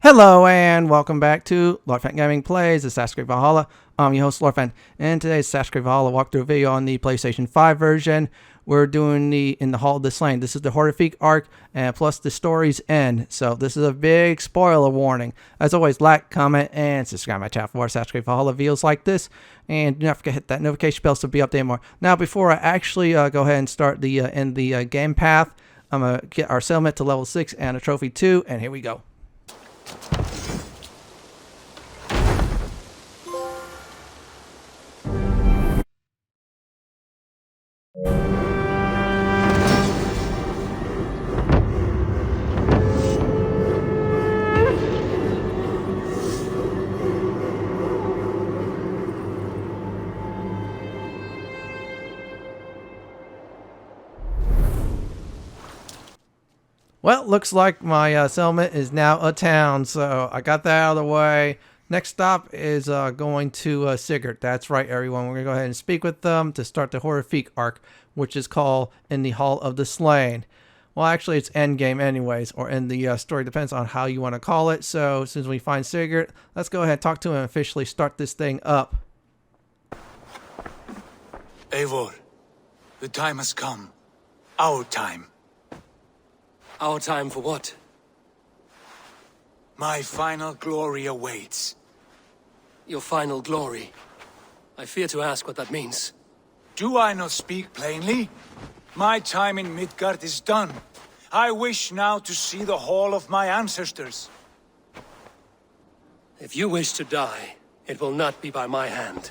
Hello and welcome back to Lord Fenton Gaming Plays Assassin's Creed Valhalla. I'm your host Lord Fenton, and today's Assassin's Creed Valhalla walkthrough video on the PlayStation 5 version. We're doing in the Hall of the Slain. This is the Hordafylke arc, and plus the story's end. So this is a big spoiler warning. As always, like, comment, and subscribe to my channel for more Assassin's Creed Valhalla videos like this. And do not forget to hit that notification bell to be updated more. Now, before I actually go ahead and start the game path, I'm gonna get our settlement to level 6 and a trophy 2, and here we go. Well, looks like my settlement is now a town, so I got that out of the way. Next stop is going to Sigurd. That's right, everyone. We're going to go ahead and speak with them to start the Hordafylke arc, which is called In the Hall of the Slain. Well, actually, it's endgame anyways, or in the story. Depends on how you want to call it. So, as soon as we find Sigurd, let's go ahead and talk to him and officially start this thing up. Eivor, the time has come. Our time. Our time for what? My final glory awaits. Your final glory. I fear to ask what that means. Do I not speak plainly? My time in Midgard is done. I wish now to see the hall of my ancestors. If you wish to die, it will not be by my hand.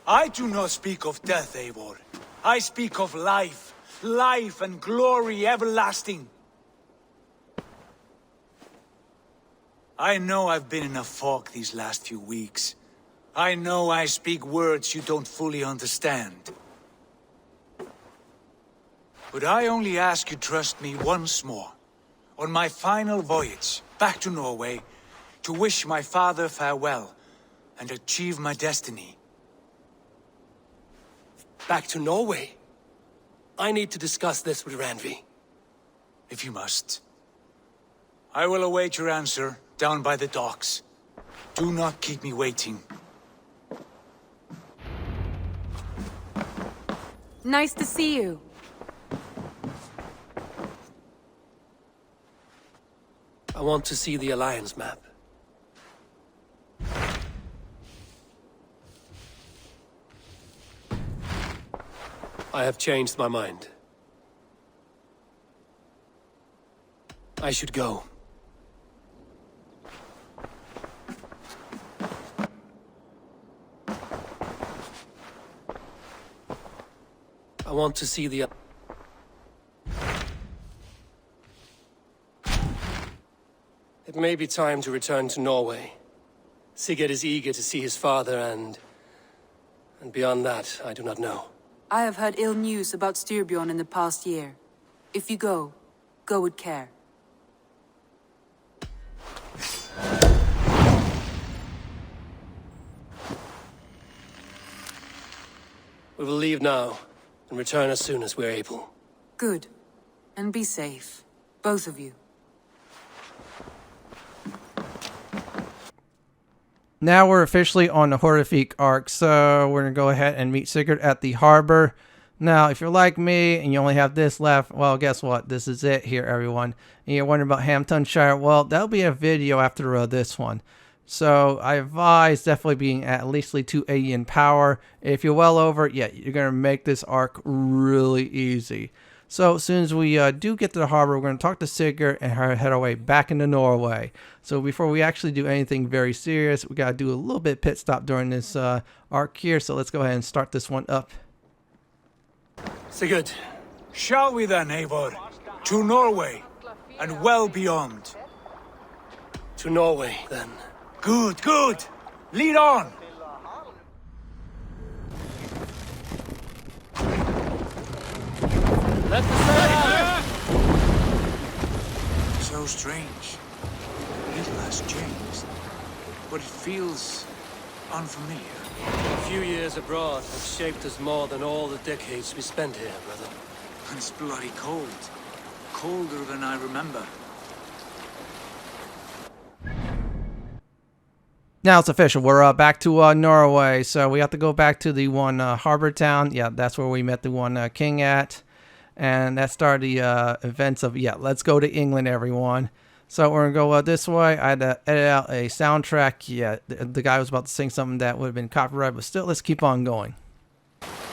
I do not speak of death, Eivor. I speak of life. Life and glory everlasting. I know I've been in a fog these last few weeks. I know I speak words you don't fully understand. But I only ask you trust me once more. On my final voyage back to Norway, to wish my father farewell and achieve my destiny. Back to Norway? I need to discuss this with Randvi. If you must. I will await your answer down by the docks. Do not keep me waiting. Nice to see you. I want to see the Alliance map. I have changed my mind. I should go. I want to see the... It may be time to return to Norway. Sigurd is eager to see his father and beyond that, I do not know. I have heard ill news about Styrbjorn in the past year. If you go with care. We will leave now and return as soon as we're able. Good. And be safe. Both of you. Now we're officially on the Hordafylke arc, so we're going to go ahead and meet Sigurd at the harbor. Now, if you're like me and you only have this left, well, guess what? This is it here, everyone. And you're wondering about Hamptonshire, well, that'll be a video after this one. So I advise definitely being at least 280 in power. If you're well over, yeah, you're going to make this arc really easy. So as soon as we do get to the harbor, we're going to talk to Sigurd and head our way back into Norway. So before we actually do anything very serious, we got to do a little bit pit stop during this arc here. So let's go ahead and start this one up. Sigurd. Shall we then, Eivor? To Norway, and well beyond. To Norway, then. Good, good. Lead on. Let the sail out! So strange. Little has changed, but it feels unfamiliar. A few years abroad have shaped us more than all the decades we spent here, brother. And it's bloody cold. Colder than I remember. Now it's official. We're back to Norway, so we have to go back to the one harbor town. Yeah, that's where we met the one king at. And that started the events of, let's go to England, everyone. So we're going to go this way. I had to edit out a soundtrack. Yeah, the guy was about to sing something that would have been copyrighted, but still, let's keep on going.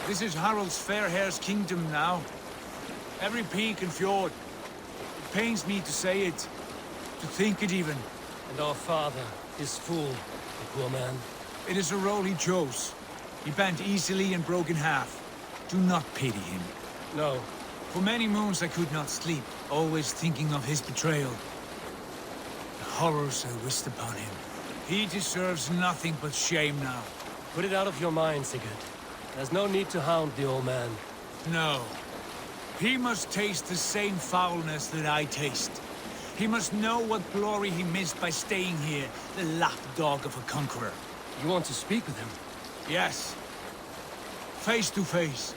This is Harald's fair hair's kingdom now. Every peak and fjord. It pains me to say it, to think it even. And our father is fool, the poor man. It is a role he chose. He bent easily and broke in half. Do not pity him. No. For many moons I could not sleep, always thinking of his betrayal. The horrors I wished upon him. He deserves nothing but shame now. Put it out of your mind, Sigurd. There's no need to hound the old man. No. He must taste the same foulness that I taste. He must know what glory he missed by staying here, the lapdog of a conqueror. You want to speak with him? Yes. Face to face.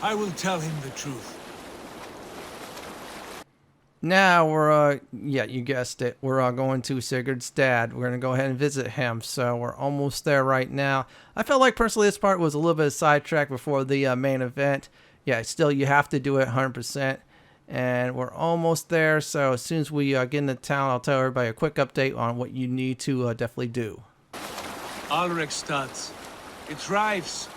I will tell him the truth. Now we're, you guessed it. We're going to Sigurd's dad. We're going to go ahead and visit him. So we're almost there right now. I felt like personally this part was a little bit of sidetrack before the main event. Yeah, still you have to do it 100%. And we're almost there. So as soon as we get into town, I'll tell everybody a quick update on what you need to definitely do. Alrekstad. It thrives.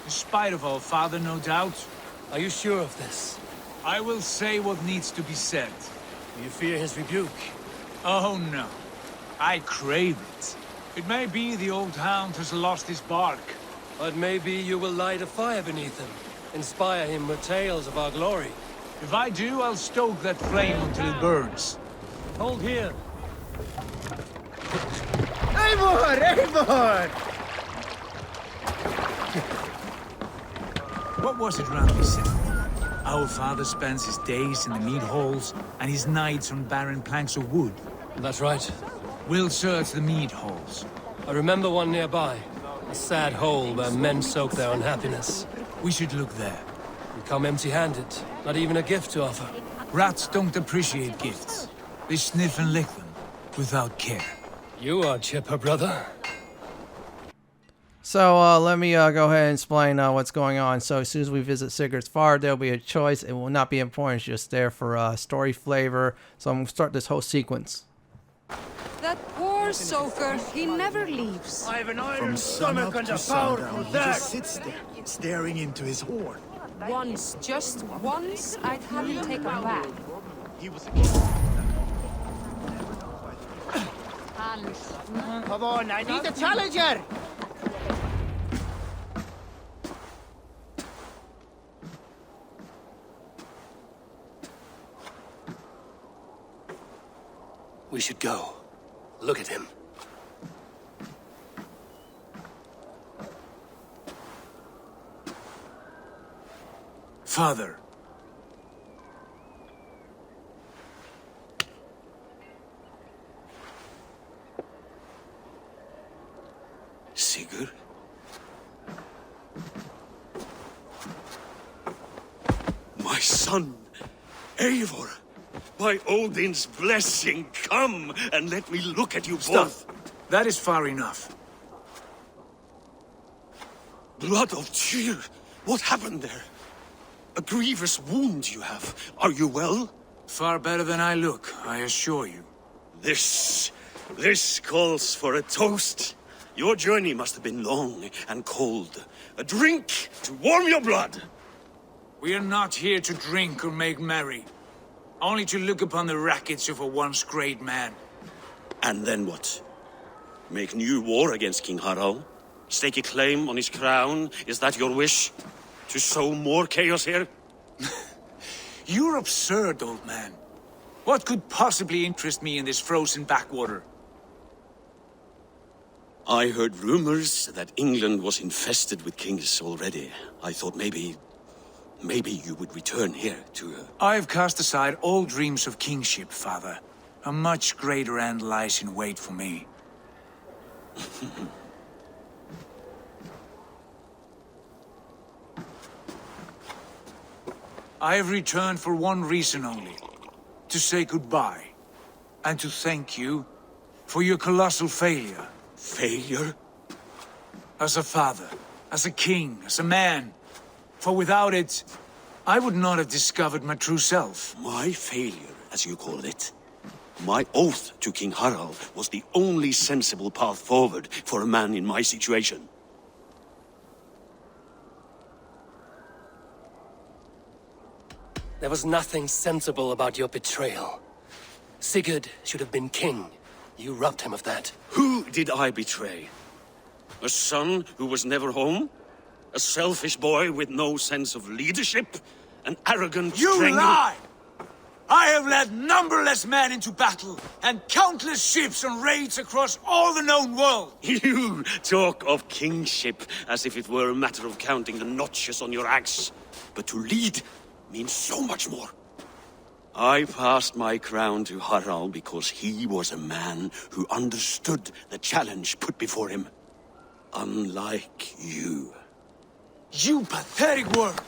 In spite of our father, no doubt. Are you sure of this? I will say what needs to be said. Do you fear his rebuke? Oh no. I crave it. It may be the old hound has lost his bark. But maybe you will light a fire beneath him. Inspire him with tales of our glory. If I do, I'll stoke that flame until it burns. Hold here. Eivor! Eivor! What was it Randvi said? Our father spends his days in the mead halls and his nights on barren planks of wood. That's right. We'll search the mead halls. I remember one nearby. A sad hole where men soak their unhappiness. We should look there. We come empty-handed. Not even a gift to offer. Rats don't appreciate gifts. They sniff and lick them, without care. You are chipper, brother. So let me go ahead and explain what's going on. So as soon as we visit Sigurd's Far, there'll be a choice. It will not be important. It's just there for story flavor. So I'm going to start this whole sequence. That poor soaker, he never leaves. I have an iron From stomach sunup and to a sundown, powerful he dagger. just sits there, staring into his horn. Once, just once, I'd have him take a bath. He was Come on, I need a challenger! We should go. Look at him. Father. Sigurd? My son, Eivor! By Odin's blessing, come and let me look at you both. That is far enough. Blood of Tyr! What happened there? A grievous wound you have. Are you well? Far better than I look, I assure you. This calls for a toast. Your journey must have been long and cold. A drink to warm your blood. We are not here to drink or make merry. Only to look upon the rackets of a once great man. And then what? Make new war against King Harald? Stake a claim on his crown? Is that your wish? To sow more chaos here? You're absurd, old man. What could possibly interest me in this frozen backwater? I heard rumors that England was infested with kings already. I thought maybe you would return here to... I've cast aside all dreams of kingship, father. A much greater end lies in wait for me. I have returned for one reason only. To say goodbye. And to thank you for your colossal failure Failure? As a father, as a king, as a man. For without it, I would not have discovered my true self. My failure, as you call it. My oath to King Harald was the only sensible path forward for a man in my situation. There was nothing sensible about your betrayal. Sigurd should have been king. You robbed him of that. Who did I betray? A son who was never home? A selfish boy with no sense of leadership? An arrogant You strangler? lie! I have led numberless men into battle, and countless ships on raids across all the known world. You talk of kingship as if it were a matter of counting the notches on your axe. But to lead means so much more. I passed my crown to Harald because he was a man who understood the challenge put before him. Unlike you. You pathetic word!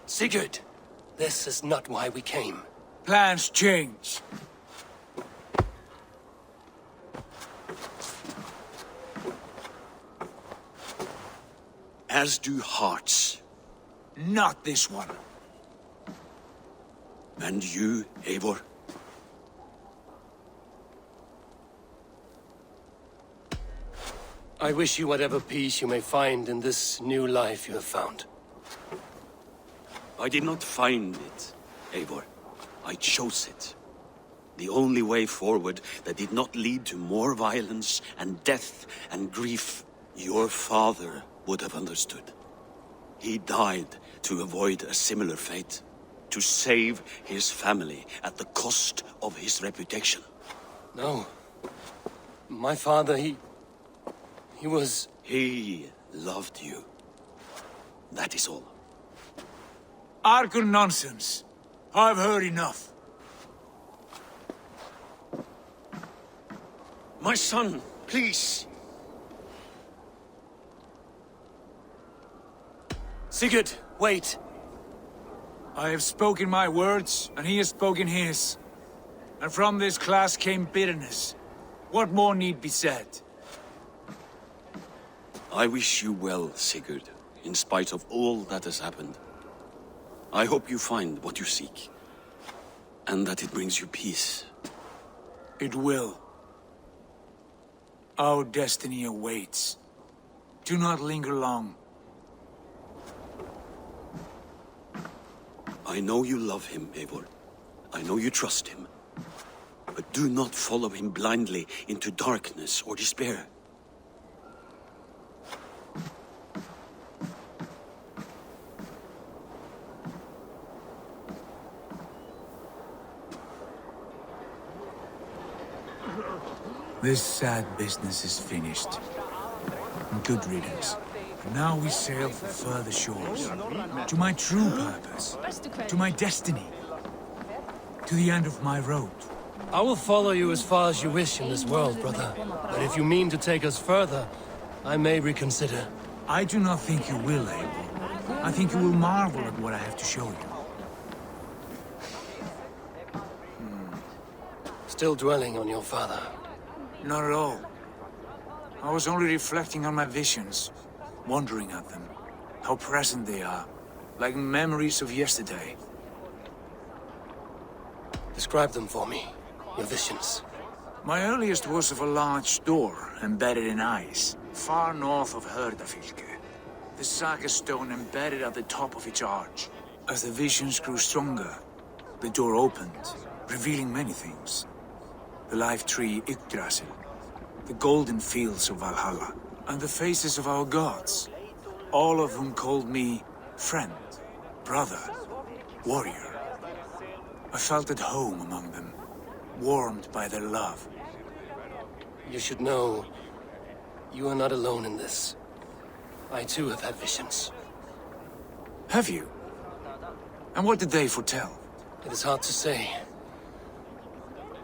Sigurd, this is not why we came. Plans change. As do hearts. Not this one. And you, Eivor? I wish you whatever peace you may find in this new life you have found. I did not find it, Eivor. I chose it. The only way forward that did not lead to more violence and death and grief. Your father would have understood. He died to avoid a similar fate. To save his family at the cost of his reputation. No. My father, he was... He loved you. That is all. Argur nonsense. I've heard enough. My son, please. Sigurd, wait. I have spoken my words, and he has spoken his. And from this clash came bitterness. What more need be said? I wish you well, Sigurd, in spite of all that has happened. I hope you find what you seek, and that it brings you peace. It will. Our destiny awaits. Do not linger long. I know you love him, Eivor. I know you trust him. But do not follow him blindly into darkness or despair. This sad business is finished. Good riddance. Now we sail for further shores. To my true purpose. To my destiny. To the end of my road. I will follow you as far as you wish in this world, brother. But if you mean to take us further, I may reconsider. I do not think you will, Abel. I think you will marvel at what I have to show you. Still dwelling on your father. Not at all. I was only reflecting on my visions, wondering at them. How present they are, like memories of yesterday. Describe them for me, your visions. My earliest was of a large door embedded in ice, far north of Hordafylke. The saga stone embedded at the top of its arch. As the visions grew stronger, the door opened, revealing many things. The life tree Yggdrasil, the golden fields of Valhalla, and the faces of our gods, all of whom called me friend, brother, warrior. I felt at home among them, warmed by their love. You should know, you are not alone in this. I too have had visions. Have you? And what did they foretell? It is hard to say.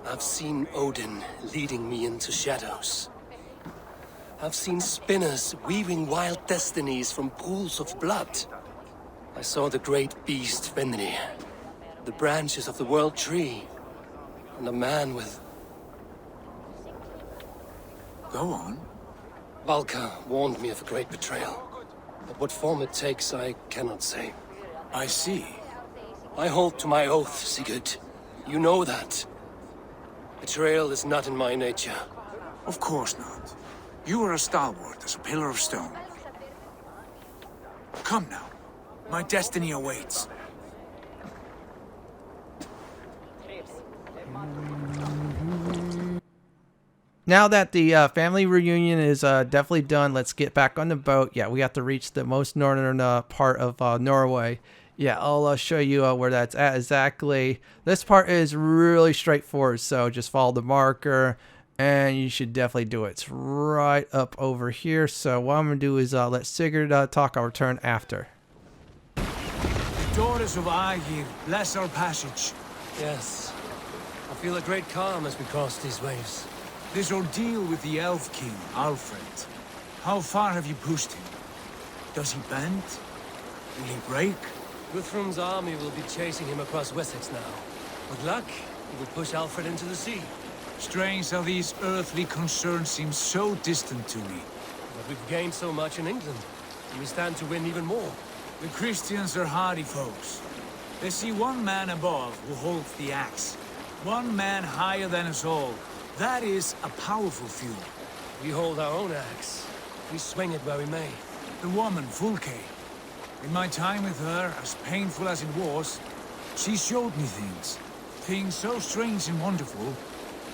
I've seen Odin leading me into shadows. I've seen spinners weaving wild destinies from pools of blood. I saw the great beast Fenton, the branches of the world tree, and a man with... Go on. Valka warned me of a great betrayal. But what form it takes, I cannot say. I see. I hold to my oath, Sigurd. You know that. Betrayal is not in my nature. Of course not. You are a stalwart as a pillar of stone. Come now. My destiny awaits. Now that the family reunion is definitely done, let's get back on the boat. Yeah, we have to reach the most northern part of Norway. Yeah, I'll show you where that's at exactly. This part is really straightforward, so just follow the marker, and you should definitely do it. It's right up over here. So what I'm going to do is let Sigurd talk. I'll return after. The daughters of Aegir, bless our passage. Yes. I feel a great calm as we cross these waves. This ordeal with the Elf King, Alfred. How far have you pushed him? Does he bend? Will he break? Guthrum's army will be chasing him across Wessex now. With luck, he will push Alfred into the sea. Strange how these earthly concerns seem so distant to me. But we've gained so much in England, and we stand to win even more. The Christians are hardy folks. They see one man above who holds the axe. One man higher than us all. That is a powerful feud. We hold our own axe. We swing it where we may. The woman, Fulke. In my time with her, as painful as it was, she showed me things. Things so strange and wonderful.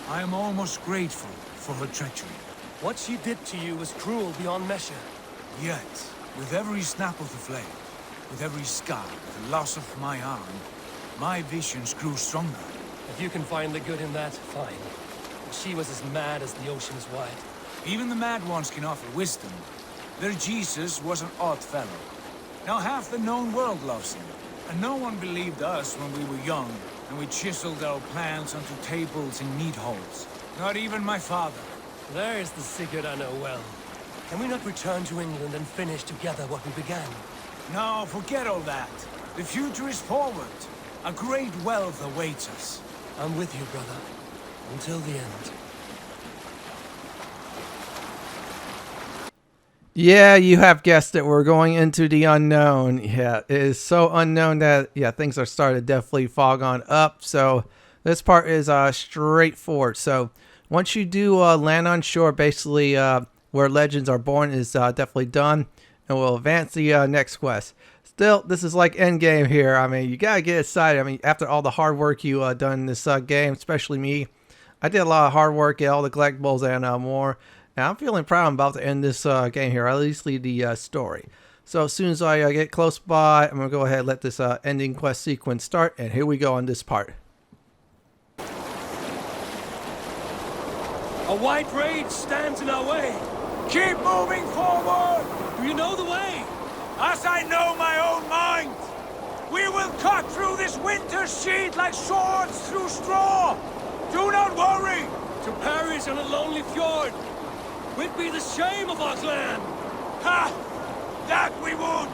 I am almost grateful for her treachery. What she did to you was cruel beyond measure. Yet, with every snap of the flame, with every scar, the loss of my arm, my visions grew stronger. If you can find the good in that, fine. But she was as mad as the ocean is wide. Even the mad ones can offer wisdom. Their Jesus was an odd fellow. Now half the known world loves him. And no one believed us when we were young, and we chiseled our plans onto tables in meat holes. Not even my father. There is the Sigurd I know well. Can we not return to England and finish together what we began? No, forget all that. The future is forward. A great wealth awaits us. I'm with you, brother. Until the end. Yeah, you have guessed it. We're going into the unknown. Yeah, it is so unknown that, yeah, things are starting to definitely fog on up. So this part is straightforward. So once you do land on shore, basically where legends are born is definitely done. And we'll advance the next quest. Still, this is like endgame here. I mean, you got to get excited. I mean, after all the hard work you done in this game, especially me, I did a lot of hard work, get all the collectibles and more. And I'm feeling proud. I'm about to end this game here, at least lead the story. So as soon as I get close by, I'm going to go ahead and let this ending quest sequence start. And here we go on this part. A white rage stands in our way. Keep moving forward! Do you know the way? As I know my own mind! We will cut through this winter sheet like swords through straw! Do not worry! To perish on a lonely fjord would be the shame of our clan! Ha! That we would!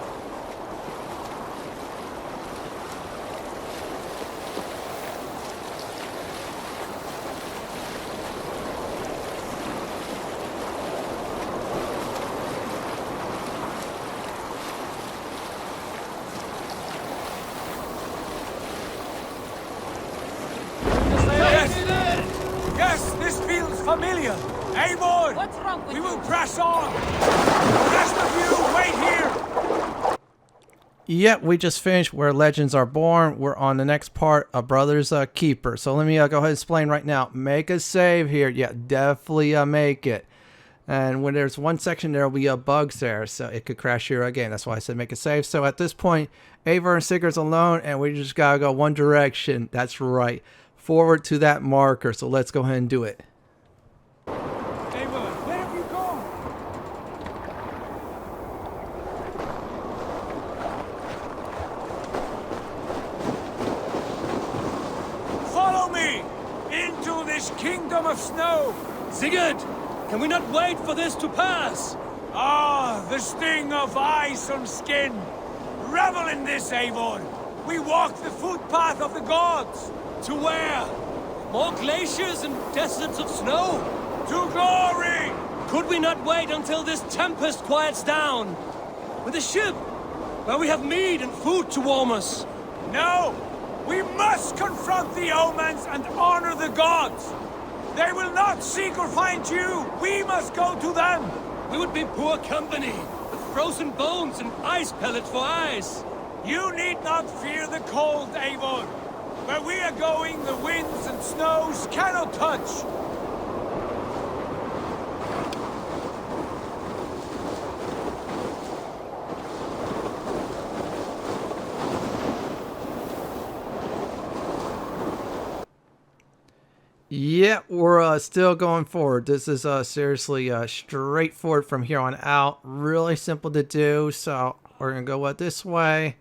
Yes, this feels familiar. Eivor! What's wrong with We will you? press on! The rest of you, wait here! Yep, we just finished where legends are born. We're on the next part, a brother's keeper. So let me go ahead and explain right now. Make a save here. Yeah, definitely make it. And when there's one section, there will be bugs there, so it could crash here again. That's why I said make a save. So at this point, Eivor and Sigurd's alone, and we just gotta go one direction. That's right, forward to that marker. So let's go ahead and do it. Eivor, where have you gone? Follow me into this kingdom of snow. Sigurd! Can we not wait for this to pass? Ah, the sting of ice on skin. Revel in this, Eivor. We walk the footpath of the gods. To where? More glaciers and deserts of snow? To glory! Could we not wait until this tempest quiets down? With a ship, where we have meat and food to warm us. No! We must confront the omens and honor the gods! They will not seek or find you! We must go to them! We would be poor company, with frozen bones and ice pellets for eyes. You need not fear the cold, Eivor. Where we are going, the winds and snows cannot touch. Yeah, we're still going forward. This is seriously straightforward from here on out. Really simple to do. So we're going to go this way.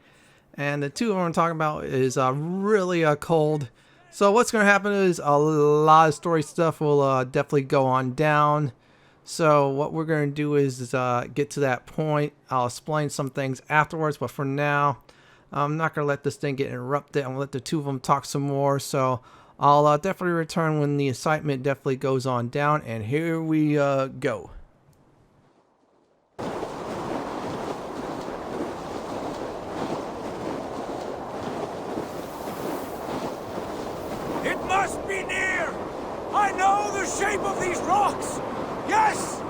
And the two I'm talking about is really cold. So what's going to happen is a lot of story stuff will definitely go on down. So what we're going to do is get to that point. I'll explain some things afterwards. But for now, I'm not going to let this thing get interrupted. I'm going to let the two of them talk some more. So I'll definitely return when the excitement definitely goes on down. And here we go. It must be near! I know the shape of these rocks! Yes!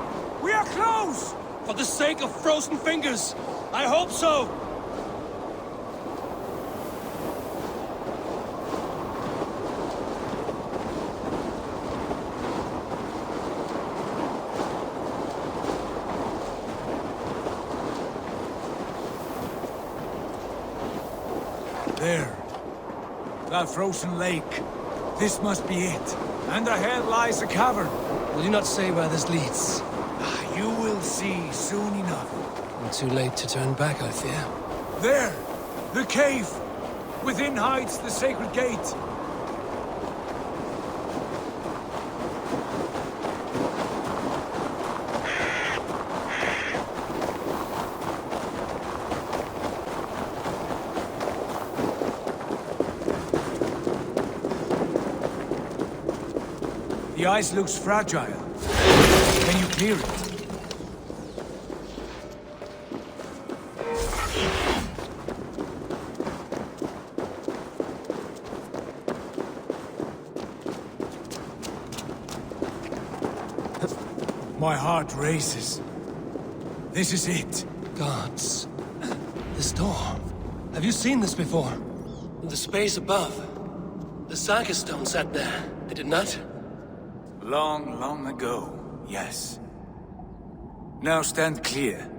We are close! For the sake of frozen fingers, I hope so. There. That frozen lake. This must be it. And ahead lies a cavern. Will you not say where this leads? You will see soon enough. Too late to turn back, I fear. There! The cave! Within hides the sacred gate. The ice looks fragile. Can you clear it? My heart races. This is it. Gods. This door. Have you seen this before? The space above. The Saga stone sat there, did it not? Long, long ago, yes. Now stand clear.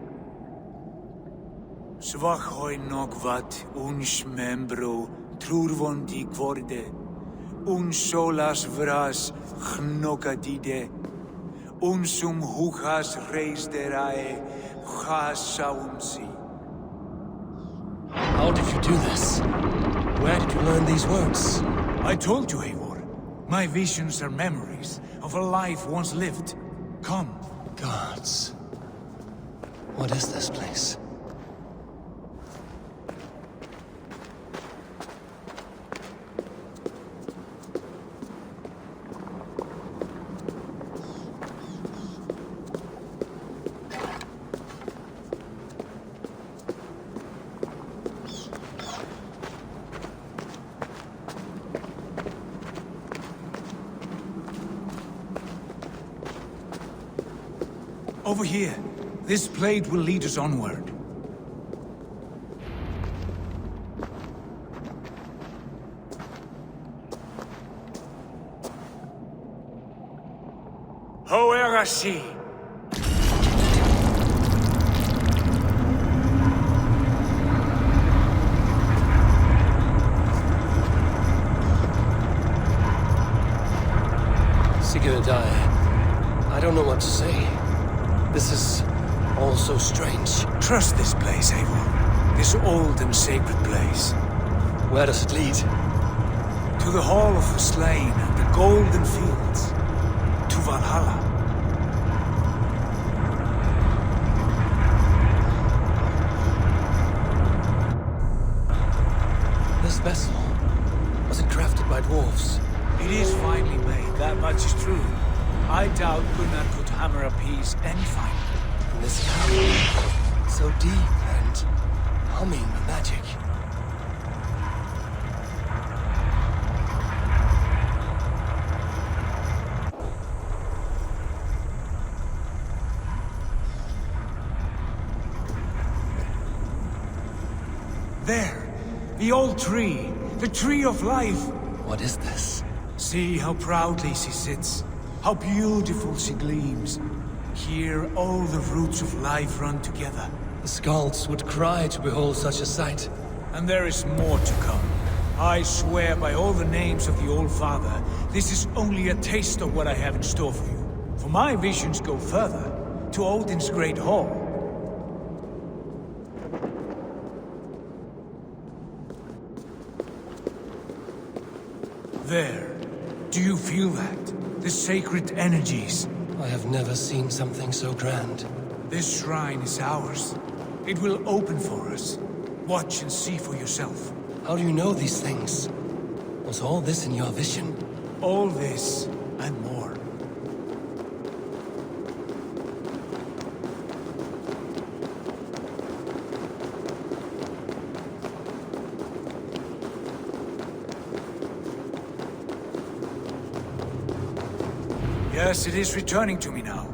Svachoi nogvat uns membro trurvondi kvorde. Uns solas vras gnokadide. Unsum huchas reisderae chasaunsi. How did you do this? Where did you learn these words? I told you, Eivor. My visions are memories of a life once lived. Come. Gods. What is this place? Over here. This blade will lead us onward. Hoerasi. Sigurd, I don't know what to say. This is all so strange. Trust this place, Eivor. This old and sacred place. Where does it lead? To the Hall of the Slain and the Golden Fields. To Valhalla. This vessel, was it crafted by dwarves? It is finely made, that much is true. I doubt Gunnar could hammer appease any fight. And this hammer, so deep and humming with magic. There, the old tree, the tree of life. What is this? See how proudly she sits, how beautiful she gleams. Here all the roots of life run together. The Skalds would cry to behold such a sight. And there is more to come. I swear by all the names of the Old Father, this is only a taste of what I have in store for you. For my visions go further, to Odin's great hall. There. Do you feel that? The sacred energies. I have never seen something so grand. This shrine is ours. It will open for us. Watch and see for yourself. How do you know these things? Was all this in your vision? All this and more. Yes, it is returning to me now.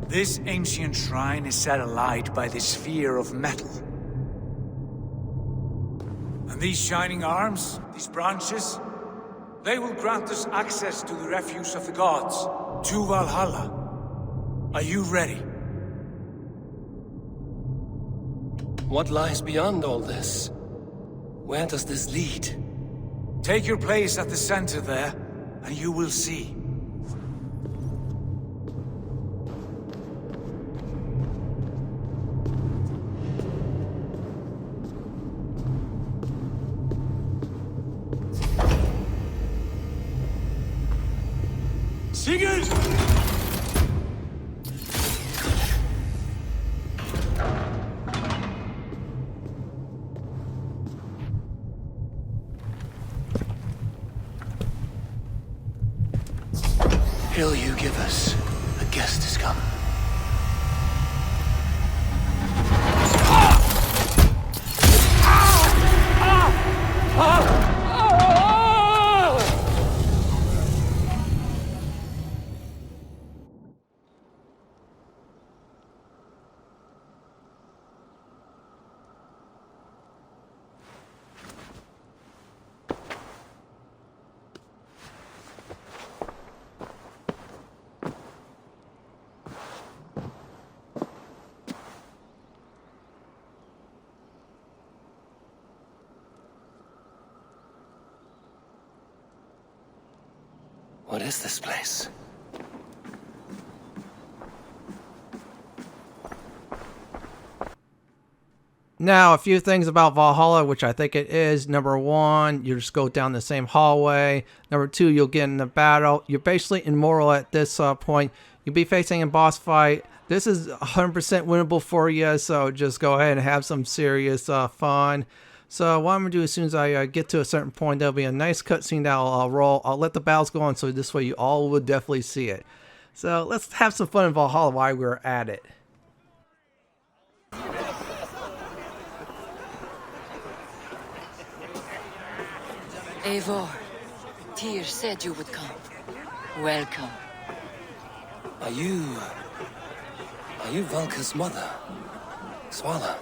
This ancient shrine is set alight by this sphere of metal. And these shining arms, these branches, they will grant us access to the refuse of the gods, to Valhalla. Are you ready? What lies beyond all this? Where does this lead? Take your place at the center there, and you will see. Sigurd! Hill you give us. A guest has come. What is this place? Now, a few things about Valhalla, which I think it is. Number one, you just go down the same hallway. Number two, you'll get in the battle. You're basically immortal at this point. You'll be facing a boss fight. This is 100% winnable for you, so just go ahead and have some serious fun. So what I'm going to do as soon as I get to a certain point, there'll be a nice cutscene that I'll roll. I'll let the battles go on so this way you all will definitely see it. So let's have some fun in Valhalla while we're at it. Eivor, Tyr said you would come. Welcome. Are you Valka's mother? Swallow?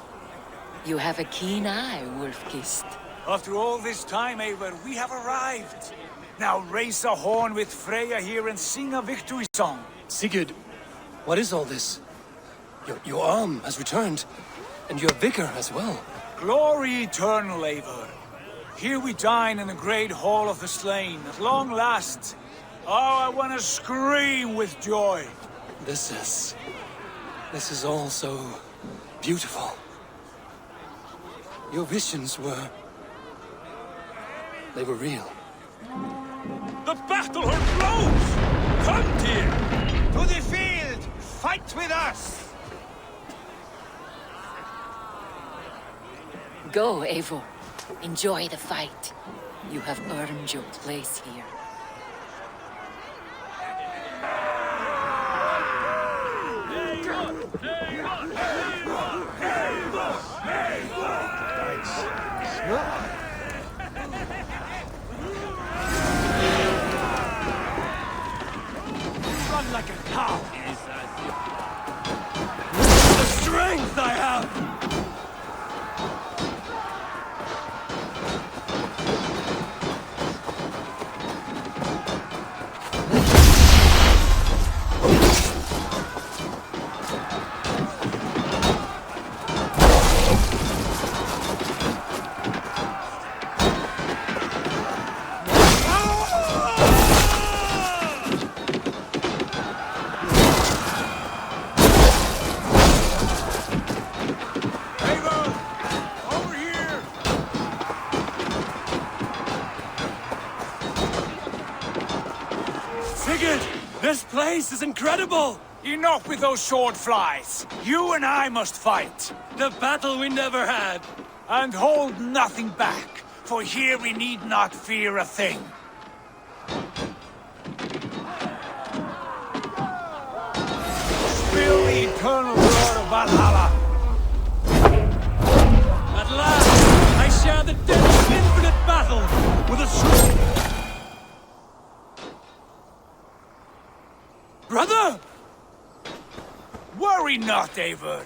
You have a keen eye, Wolf-Kissed. After all this time, Eivor, we have arrived. Now raise a horn with Freya here and sing a victory song. Sigurd, what is all this? Your arm has returned, and your vigor as well. Glory eternal, Eivor. Here we dine in the great hall of the slain, at long last. Oh, I want to scream with joy. This is all so beautiful. Your visions they were real. The battle hurt blows! Come, Tyr! To the field! Fight with us! Go, Eivor. Enjoy the fight. You have earned your place here. Run like a cow. The strength I have. Sigurd, this place is incredible! Enough with those sword flies. You and I must fight. The battle we never had. And hold nothing back, for here we need not fear a thing. Spill the eternal blood of Valhalla. At last, I share the death of infinite battle with a sword. Brother! Worry not, Eivor.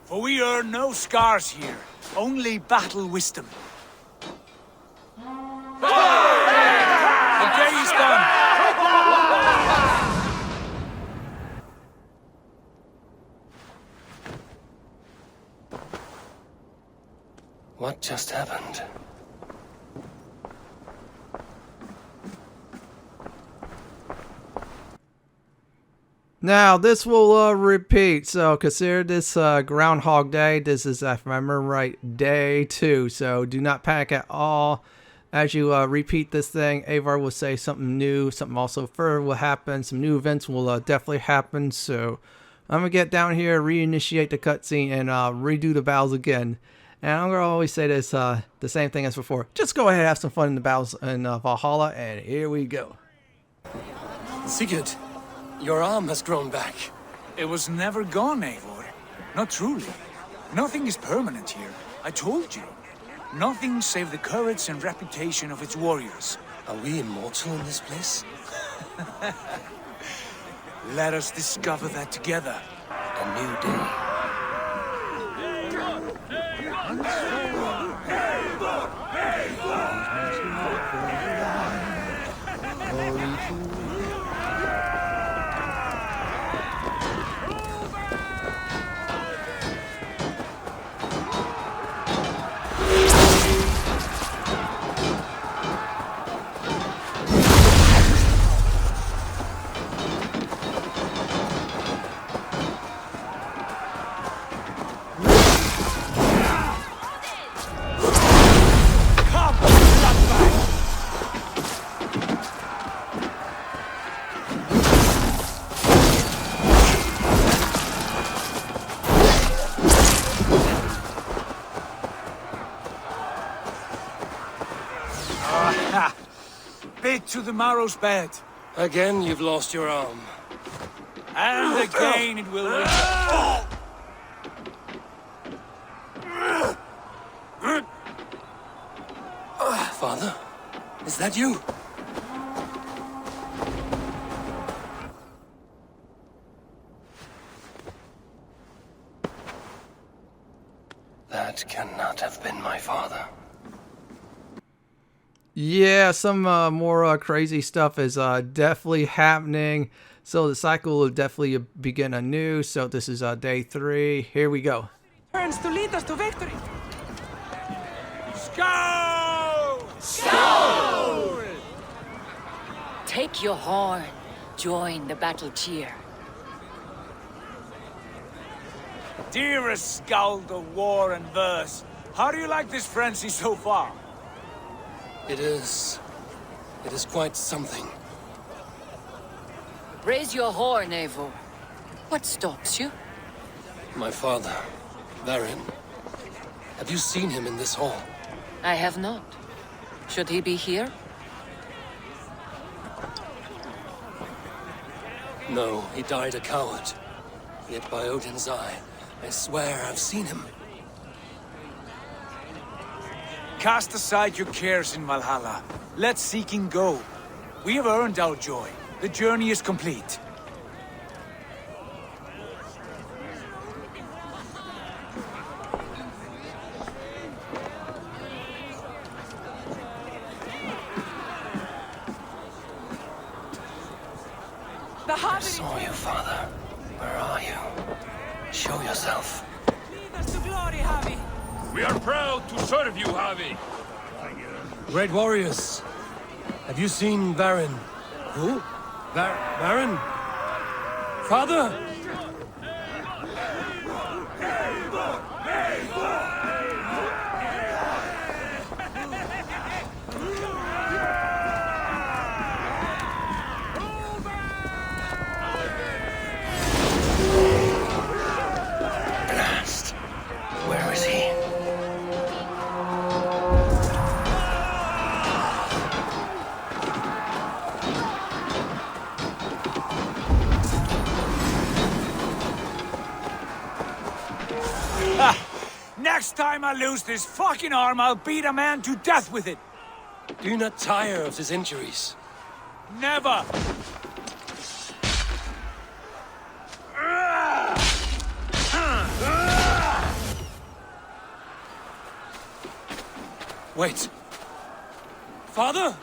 For we earn no scars here, only battle wisdom. The day is done. What just happened? Now, this will repeat, so consider this Groundhog Day. This is, if I remember right, day 2, so do not panic at all. As you repeat this thing, Eivor will say something new, something also further will happen, some new events will definitely happen, so I'm going to get down here, reinitiate the cutscene, and redo the battles again. And I'm going to always say this, the same thing as before. Just go ahead and have some fun in the battles in Valhalla, and here we go. Sigurd, your arm has grown back. It was never gone, Eivor. Not truly. Nothing is permanent here. I told you. Nothing save the courage and reputation of its warriors. Are we immortal in this place? Let us discover that together. A new day. Bit to the marrow's bed. Again, you've lost your arm. And again it will reach. Father? Is that you? That cannot have been my father. Yeah, some more crazy stuff is definitely happening. So the cycle will definitely begin anew. So this is day 3. Here we go. Turns to lead us to victory. Skull! Skull! Take your horn. Join the battle cheer. Dearest Skald of war and verse, how do you like this frenzy so far? It is quite something. Raise your horn, Eivor. What stops you? My father, Varin. Have you seen him in this hall? I have not. Should he be here? No, he died a coward. Yet by Odin's eye, I swear I've seen him. Cast aside your cares in Valhalla. Let seeking go. We have earned our joy. The journey is complete. I saw you, Father. Where are you? Show yourself. We are proud to serve you, Havi. Great warriors. Have you seen Baron? Who? Baron? Father? Blast. Where is he? Next time I lose this fucking arm, I'll beat a man to death with it. Do you not tire of his injuries? Never! Wait. Father?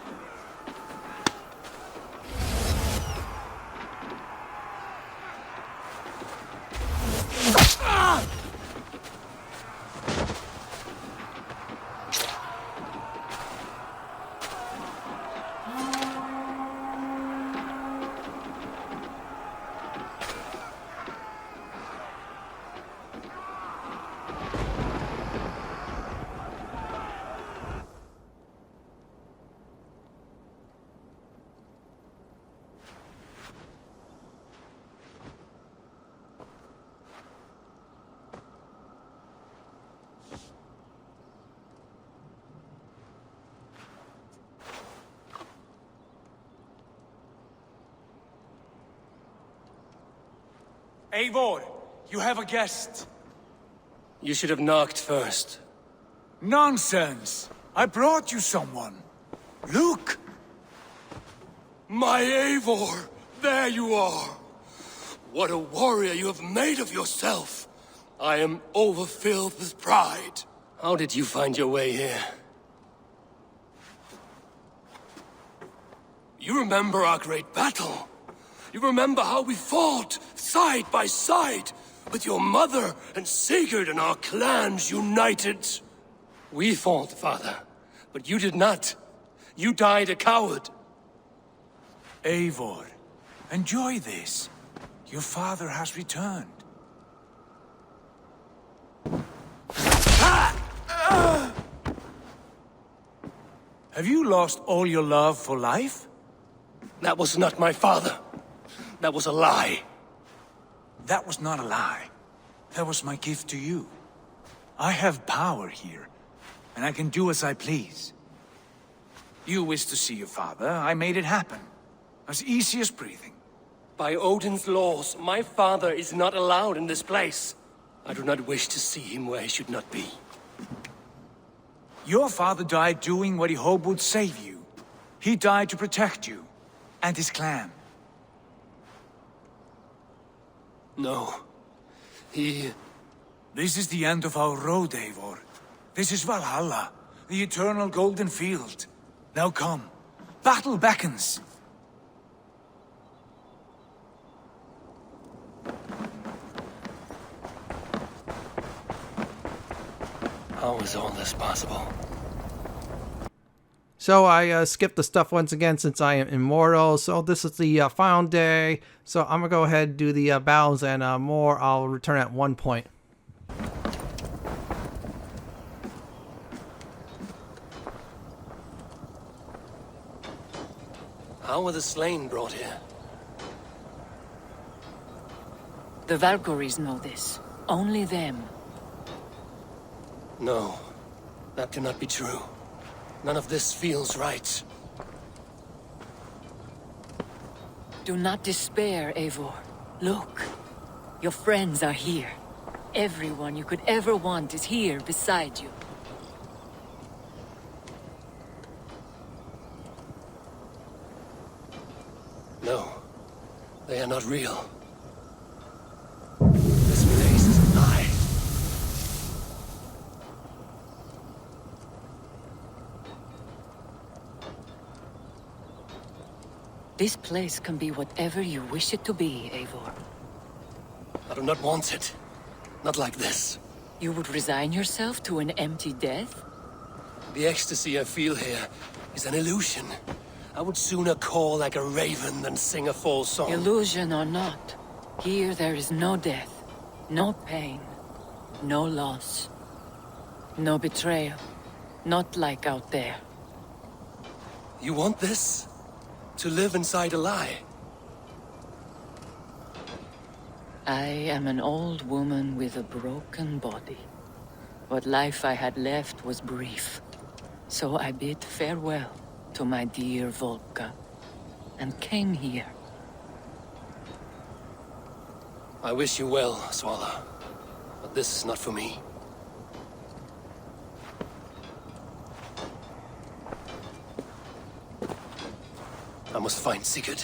Eivor, you have a guest. You should have knocked first. Nonsense! I brought you someone. Look! My Eivor! There you are! What a warrior you have made of yourself! I am overfilled with pride. How did you find your way here? You remember our great battle? You remember how we fought, side by side, with your mother and Sigurd and our clans united? We fought, Father, but you did not. You died a coward. Eivor, enjoy this. Your father has returned. Have you lost all your love for life? That was not my father. That was a lie. That was not a lie. That was my gift to you. I have power here, and I can do as I please. You wish to see your father, I made it happen. As easy as breathing. By Odin's laws, my father is not allowed in this place. I do not wish to see him where he should not be. Your father died doing what he hoped would save you. He died to protect you, and his clan. No. This is the end of our road, Eivor. This is Valhalla, the eternal golden field. Now come. Battle beckons. How is all this possible? So I skipped the stuff once again since I am immortal. So this is the final day. So I'm going to go ahead and do the battles and more. I'll return at one point. How were the slain brought here? The Valkyries know this. Only them. No, that cannot be true. None of this feels right. Do not despair, Eivor. Look. Your friends are here. Everyone you could ever want is here beside you. No, they are not real. This place is a lie. This place can be whatever you wish it to be, Eivor. I do not want it. Not like this. You would resign yourself to an empty death? The ecstasy I feel here is an illusion. I would sooner call like a raven than sing a false song. Illusion or not, here there is no death, no pain, no loss, no betrayal. Not like out there. You want this? To live inside a lie? I am an old woman with a broken body. What life I had left was brief. So I bid farewell to my dear Volka, and came here. I wish you well, Swallow. But this is not for me. I must find Sigurd.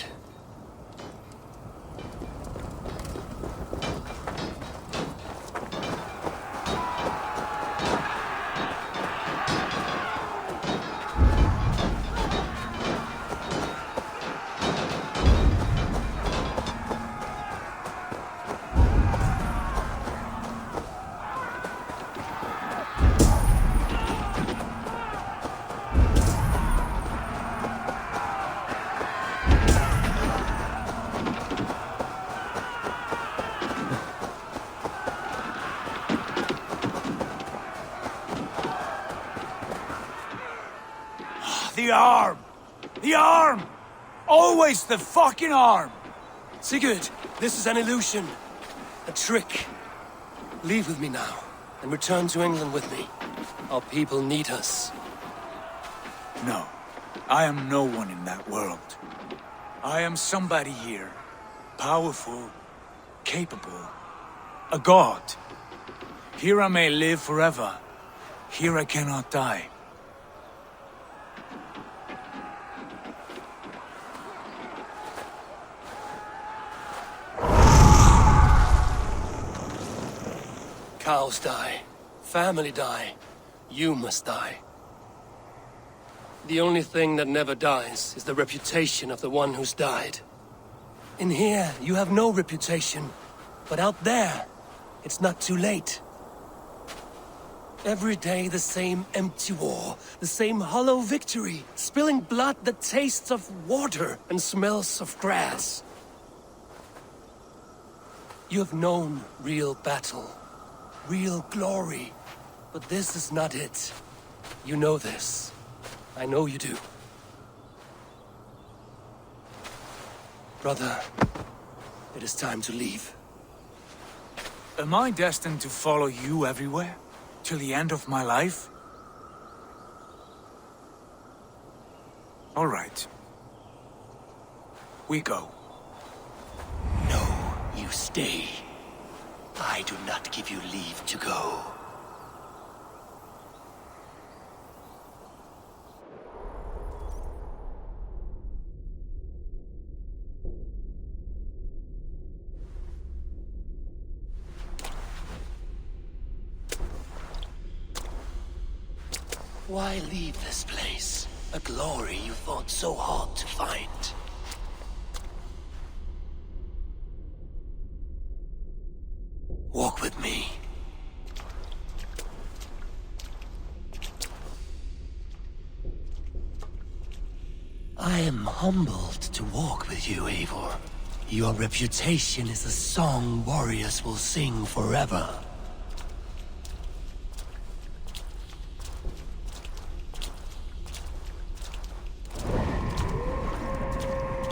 The arm! The arm! Always the fucking arm! Sigurd, this is an illusion. A trick. Leave with me now, and return to England with me. Our people need us. No, I am no one in that world. I am somebody here. Powerful, capable, a god. Here I may live forever. Here I cannot die. Cows die. Family die. You must die. The only thing that never dies is the reputation of the one who's died. In here, you have no reputation. But out there, it's not too late. Every day the same empty war, the same hollow victory, spilling blood that tastes of water and smells of grass. You have known real battle, real glory, but this is not it. You know this. I know you do. Brother, it is time to leave. Am I destined to follow you everywhere? Till the end of my life? All right. We go. No, you stay. I do not give you leave to go. Why leave this place? A glory you fought so hard to find. Walk with me. I am humbled to walk with you, Eivor. Your reputation is a song warriors will sing forever.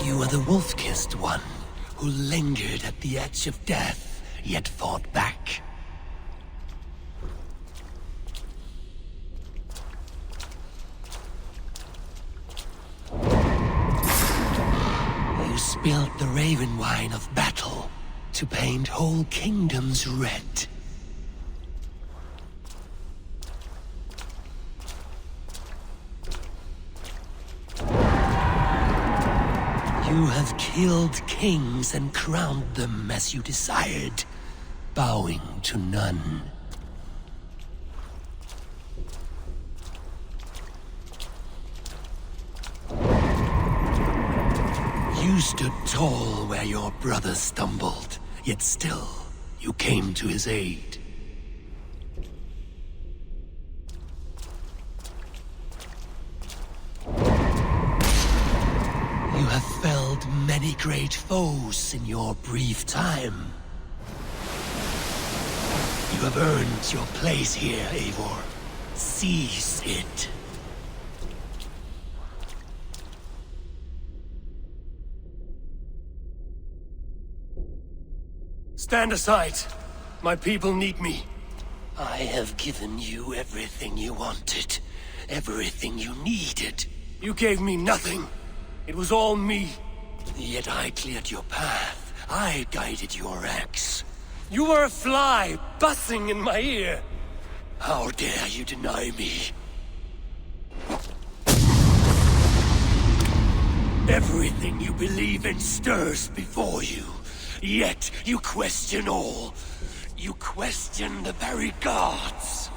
You are the wolf-kissed one, who lingered at the edge of death, yet fought back. You spilled the raven wine of battle to paint whole kingdoms red. You You have killed kings and crowned them as you desired, bowing to none. You stood tall where your brother stumbled, yet still you came to his aid. You have felled many great foes in your brief time. You have earned your place here, Eivor. Seize it. Stand aside. My people need me. I have given you everything you wanted. Everything you needed. You gave me nothing. It was all me. Yet I cleared your path. I guided your axe. You were a fly, buzzing in my ear. How dare you deny me? Everything you believe in stirs before you. Yet you question all. You question the very gods.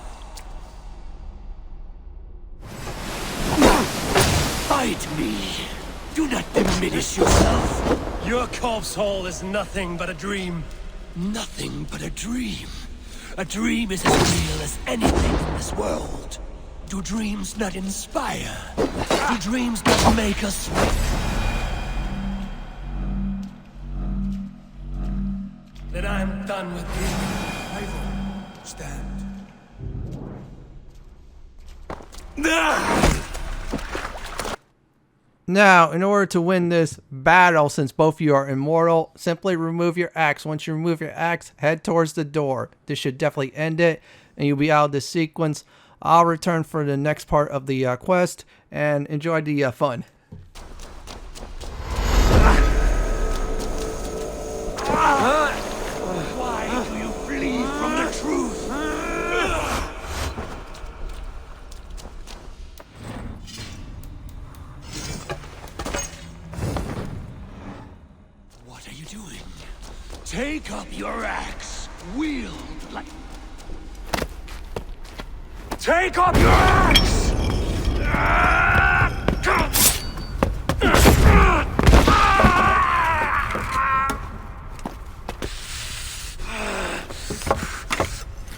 Fight me. Do not diminish yourself. Your corpse hall is nothing but a dream. Nothing but a dream. A dream is as real as anything in this world. Do dreams not inspire? Do dreams not make us weak? Then I'm done with you. Eivor, stand. Now, in order to win this battle, since both of you are immortal, simply remove your axe. Once you remove your axe, head towards the door. This should definitely end it, and you'll be out of this sequence. I'll return for the next part of the quest, and enjoy the fun. Why do you flee from the truth? What are you doing? Take up your axe. Wield like... Take up your axe!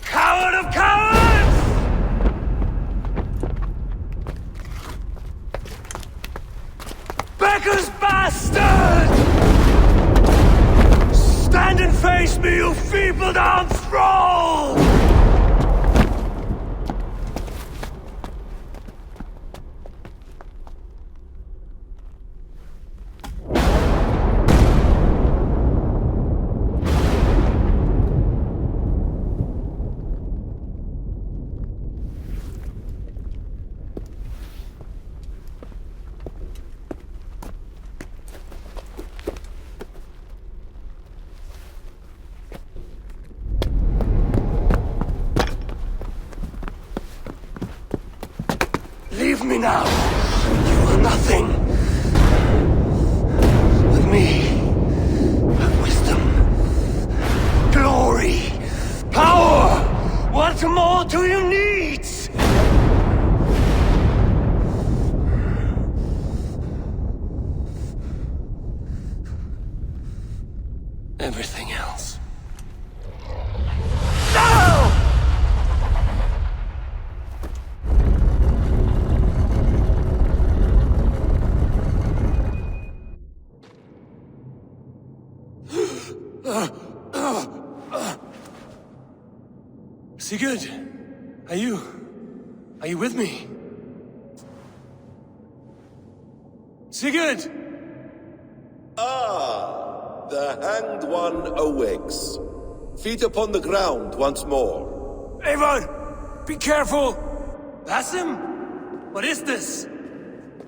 Coward of cowards! Becker's bastard! Stand and face me, you feeble-down thrall! Leave me now. You are nothing. With me, have wisdom, glory, power. What more do you need? Everything else. No! Sigurd, are you with me? Sigurd! Ah, the hanged one awakes. Feet upon the ground once more. Eivor, be careful! Basim? What is this?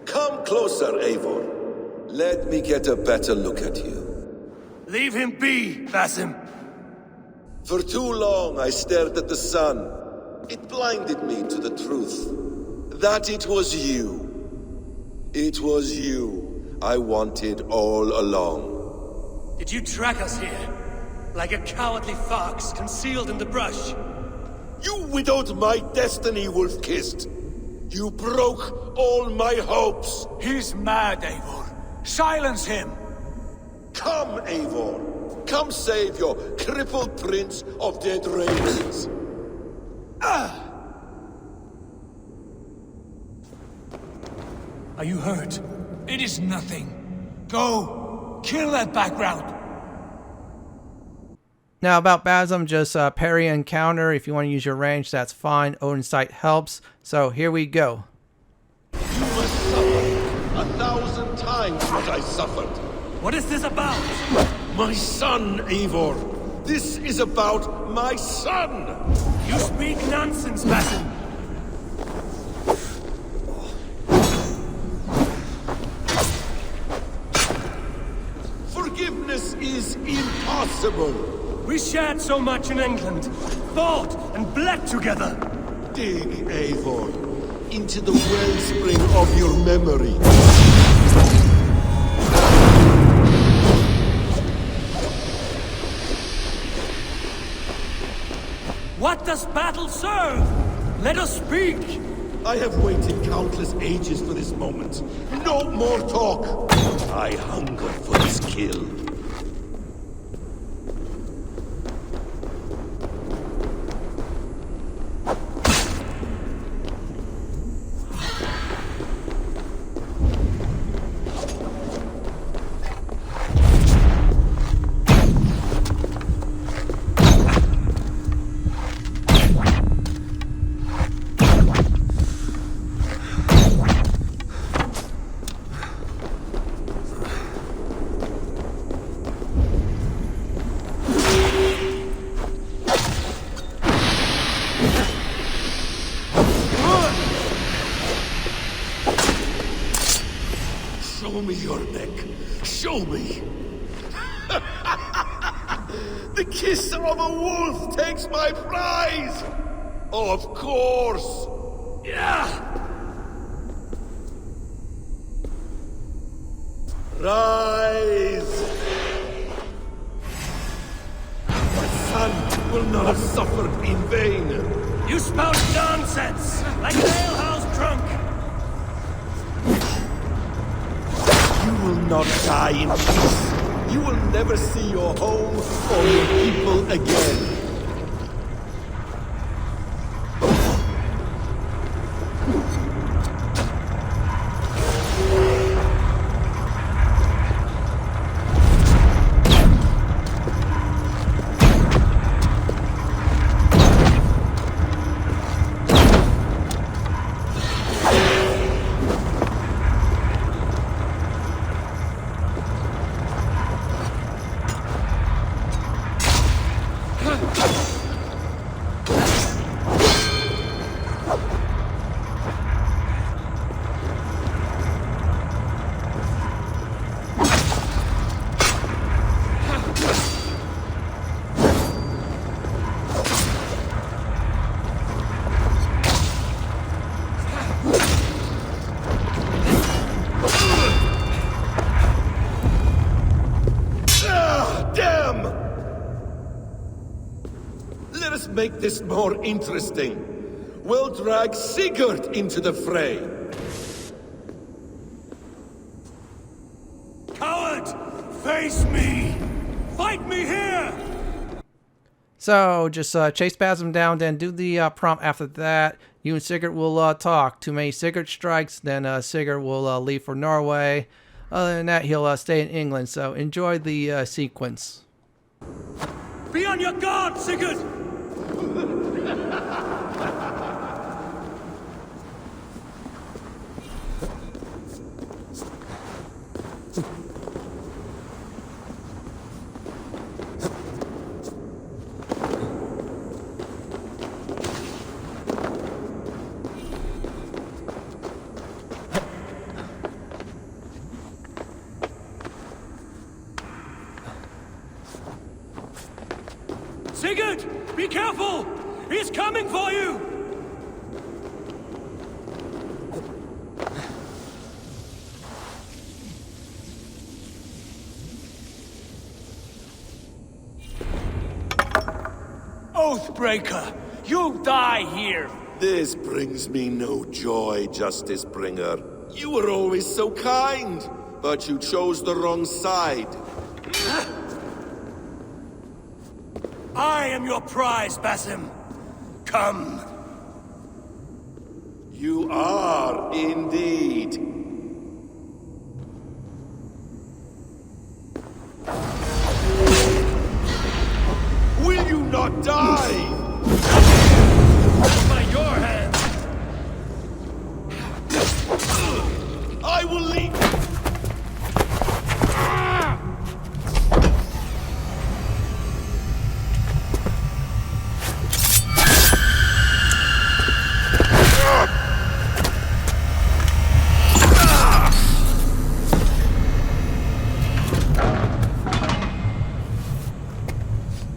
Come closer, Eivor. Let me get a better look at you. Leave him be, Basim. For too long I stared at the sun. It blinded me to the truth. That it was you. It was you. I wanted all along. Did you track us here? Like a cowardly fox concealed in the brush? You widowed my destiny, Wolf-Kissed. You broke all my hopes. He's mad, Eivor. Silence him! Come, Eivor. Come save your crippled prince of dead ravens. Are you hurt? It is nothing. Go! Kill that background! Now about Basim, just parry and counter. If you want to use your range, that's fine. Odin's sight helps. So here we go. You must suffer 1,000 times what I suffered. What is this about? My son, Eivor. This is about my son. You speak nonsense, Basim. Forgiveness is impossible. We shared so much in England, fought and bled together. Dig, Eivor, into the wellspring of your memory. What does battle serve? Let us speak! I have waited countless ages for this moment. No more talk! I hunger for this kill. Show me your neck. Show me. The kiss of a wolf takes my prize. Of course. Yeah! Rise. My son will not have suffered in vain. You spout nonsense, like an alehouse drunk. You will not die in peace. You will never see your home or your people again. Make this more interesting. We'll drag Sigurd into the fray. Coward! Face me! Fight me here! So just chase Basim down, then do the prompt after that. You and Sigurd will talk. Too many Sigurd strikes, then Sigurd will leave for Norway. Other than that, he'll stay in England. So enjoy the sequence. Be on your guard, Sigurd! Sigurd! Be careful! He's coming for you! Oathbreaker! You'll die here! This brings me no joy, Justice Bringer. You were always so kind, but you chose the wrong side. I am your prize, Basim. Come. You are indeed. Will you not die? By your hand! I will lead.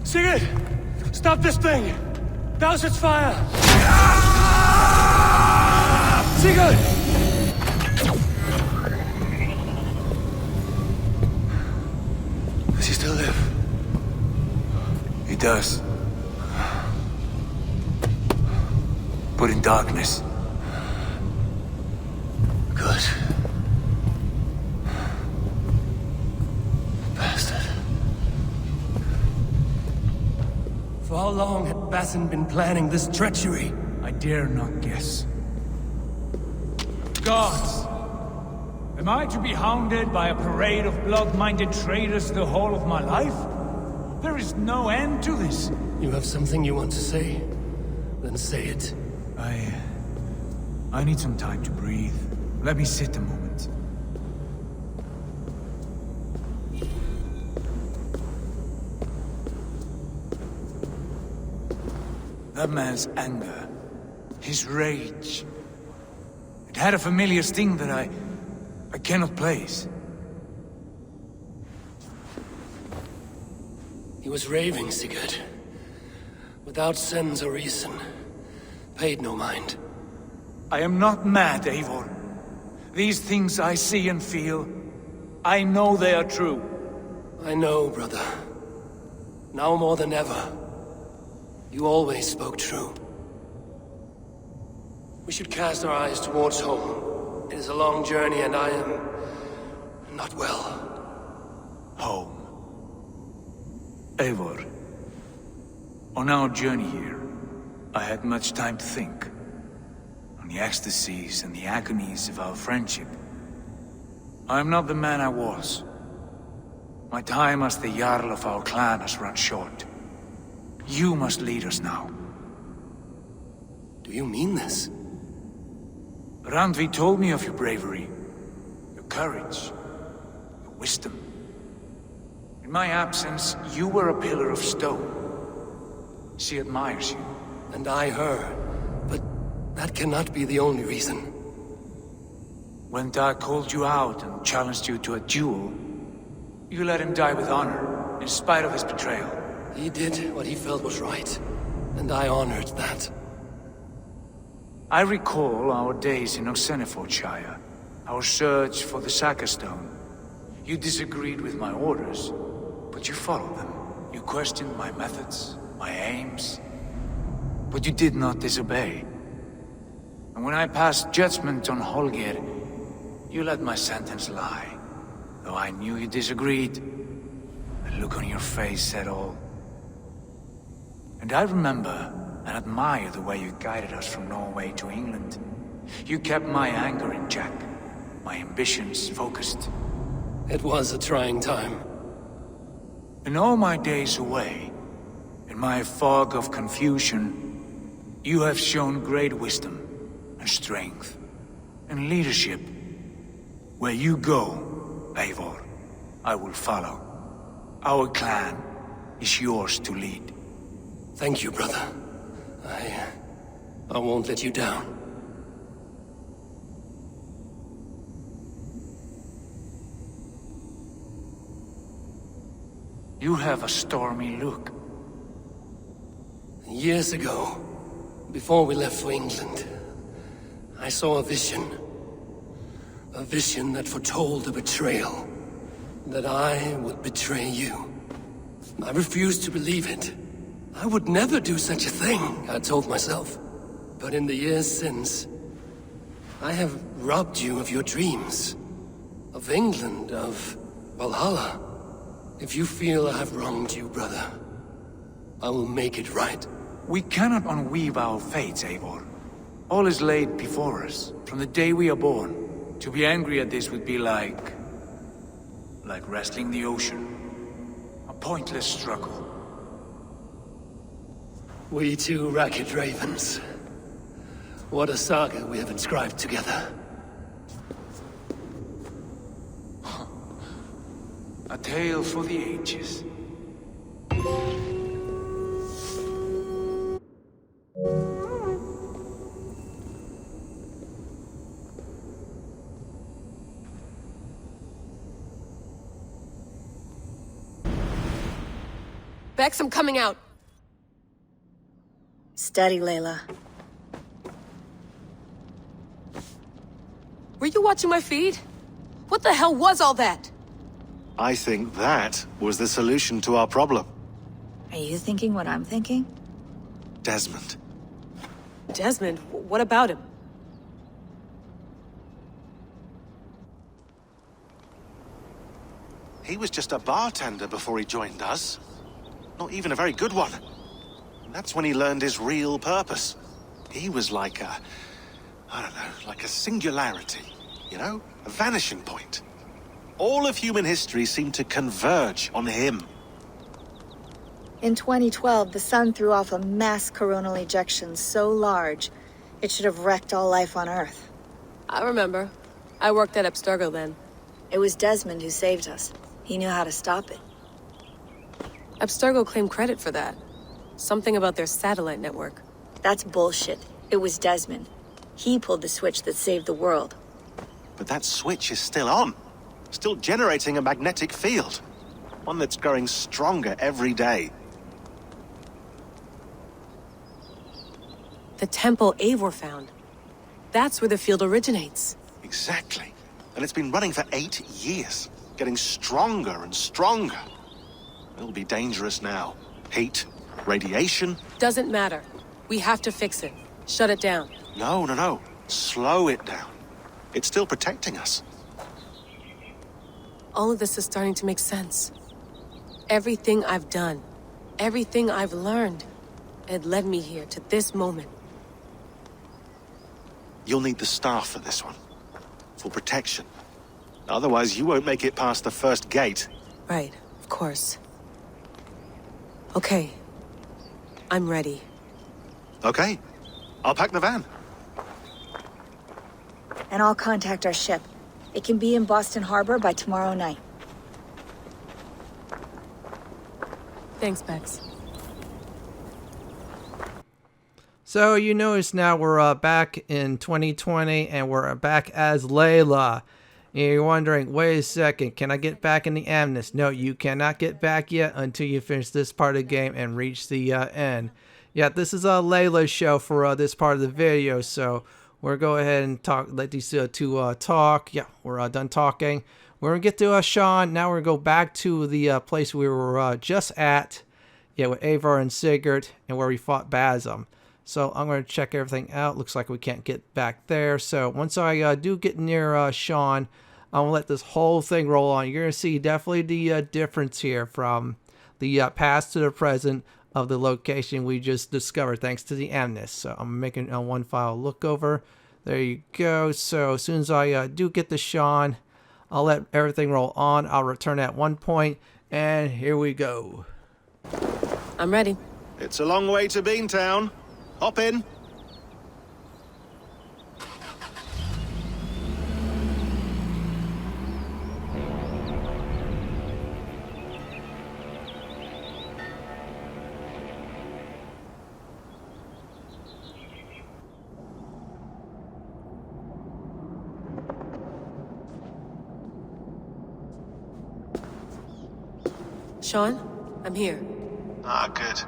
Sigurd! Stop this thing! Douse its fire! Sigurd! Does he still live? He does. But in darkness. Good. Bastard. For how long had Basim been planning this treachery? I dare not guess. Gods! Am I to be hounded by a parade of blood-minded traitors the whole of my life? There is no end to this. You have something you want to say? Then say it. I need some time to breathe. Let me sit a moment. That man's anger, his rage, it had a familiar sting that I cannot place. He was raving, Sigurd. Without sense or reason. Paid no mind. I am not mad, Eivor. These things I see and feel, I know they are true. I know, brother. Now more than ever. You always spoke true. We should cast our eyes towards home. It is a long journey and I am... not well. Home. Eivor. On our journey here, I had much time to think. On the ecstasies and the agonies of our friendship. I am not the man I was. My time as the Jarl of our clan has run short. You must lead us now. Do you mean this? Randvi told me of your bravery, your courage, your wisdom. In my absence, you were a pillar of stone. She admires you. And I her. But that cannot be the only reason. When Dag called you out and challenged you to a duel, you let him die with honor, in spite of his betrayal. He did what he felt was right, and I honored that. I recall our days in Oxenfordshire, our search for the Saka Stone. You disagreed with my orders, but you followed them. You questioned my methods, my aims, but you did not disobey. And when I passed judgment on Holger, you let my sentence lie. Though I knew you disagreed, the look on your face said all. And I remember and admire the way you guided us from Norway to England. You kept my anger in check, my ambitions focused. It was a trying time. In all my days away, in my fog of confusion, you have shown great wisdom and strength and leadership. Where you go, Eivor, I will follow. Our clan is yours to lead. Thank you, brother. I won't let you down. You have a stormy look. Years ago, before we left for England, I saw a vision. A vision that foretold a betrayal. That I would betray you. I refused to believe it. I would never do such a thing, I told myself. But in the years since, I have robbed you of your dreams. Of England, of Valhalla. If you feel I have wronged you, brother, I will make it right. We cannot unweave our fates, Eivor. All is laid before us, from the day we are born. To be angry at this would be like wrestling the ocean. A pointless struggle. We two ragged ravens. What a saga we have inscribed together. A tale for the ages. Bex, I'm coming out. Steady, Layla. Were you watching my feed? What the hell was all that? I think that was the solution to our problem. Are you thinking what I'm thinking? Desmond. Desmond? What about him? He was just a bartender before he joined us. Not even a very good one. That's when he learned his real purpose. He was like a... I don't know, like a singularity, you know? A vanishing point. All of human history seemed to converge on him. In 2012, the sun threw off a mass coronal ejection so large, it should have wrecked all life on Earth. I remember. I worked at Abstergo then. It was Desmond who saved us. He knew how to stop it. Abstergo claimed credit for that. Something about their satellite network. That's bullshit. It was Desmond. He pulled the switch that saved the world. But that switch is still on. Still generating a magnetic field. One that's growing stronger every day. The temple Eivor found. That's where the field originates. Exactly. And it's been running for 8 years. Getting stronger and stronger. It'll be dangerous now. Heat, radiation. Doesn't matter. We have to fix it. Shut it down. No. Slow it down. It's still protecting us. All of this is starting to make sense. Everything I've done, everything I've learned, it led me here to this moment. You'll need the staff for this one. For protection. Otherwise, you won't make it past the first gate. Right, of course. Okay. I'm ready. Okay. I'll pack the van. And I'll contact our ship. It can be in Boston Harbor by tomorrow night. Thanks, Bex. So you notice now we're back in 2020 and we're back as Layla. You're wondering, wait a second, can I get back in the Animus? No, you cannot get back yet until you finish this part of the game and reach the end. Yeah, this is Layla's show for this part of the video, so we're going to go ahead and let these two talk. Yeah, we're done talking. We're going to get to Shaun. Now we're going to go back to the place we were just at. Yeah, with Eivor and Sigurd, and where we fought Basim. So I'm going to check everything out. Looks like we can't get back there. So once I do get near Shaun, I'm going to let this whole thing roll on. You're going to see definitely the difference here from the past to the present of the location we just discovered thanks to the Animus. So I'm making a one file look over. There you go. So as soon as I do get to Shaun, I'll let everything roll on. I'll return at one point, and here we go. I'm ready. It's a long way to Beantown. Hop in. Shaun, I'm here. Ah, good.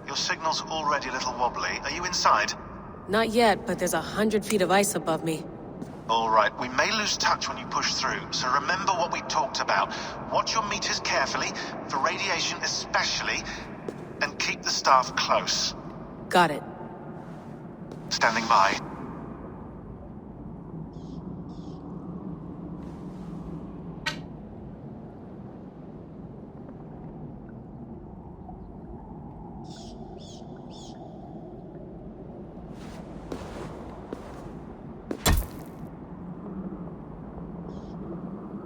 Your signal's already a little wobbly. Are you inside? Not yet, but there's 100 feet of ice above me. All right, we may lose touch when you push through, so remember what we talked about. Watch your meters carefully, for radiation especially. and keep the staff close. Got it. Standing by.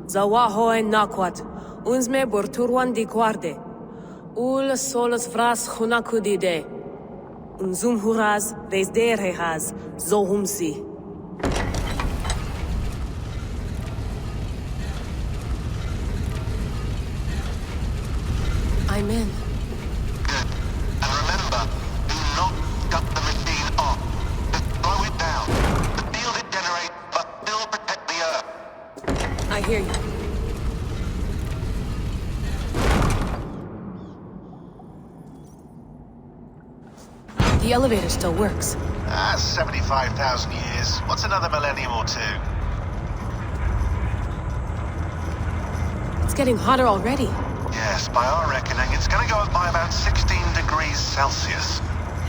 Zawahoy nakwat, unsme borturwan di guarde. Ul solos vras hunakudide. Unzum huraz, resderehaz, zohumsi. I'm in. Good. And remember, do not cut the machine off. Just slow it down. The field it generates must still protect the Earth. I hear you. The elevator still works. 75,000 years. What's another millennium or two? It's getting hotter already. Yes, by our reckoning, it's gonna go up by about 16 degrees Celsius.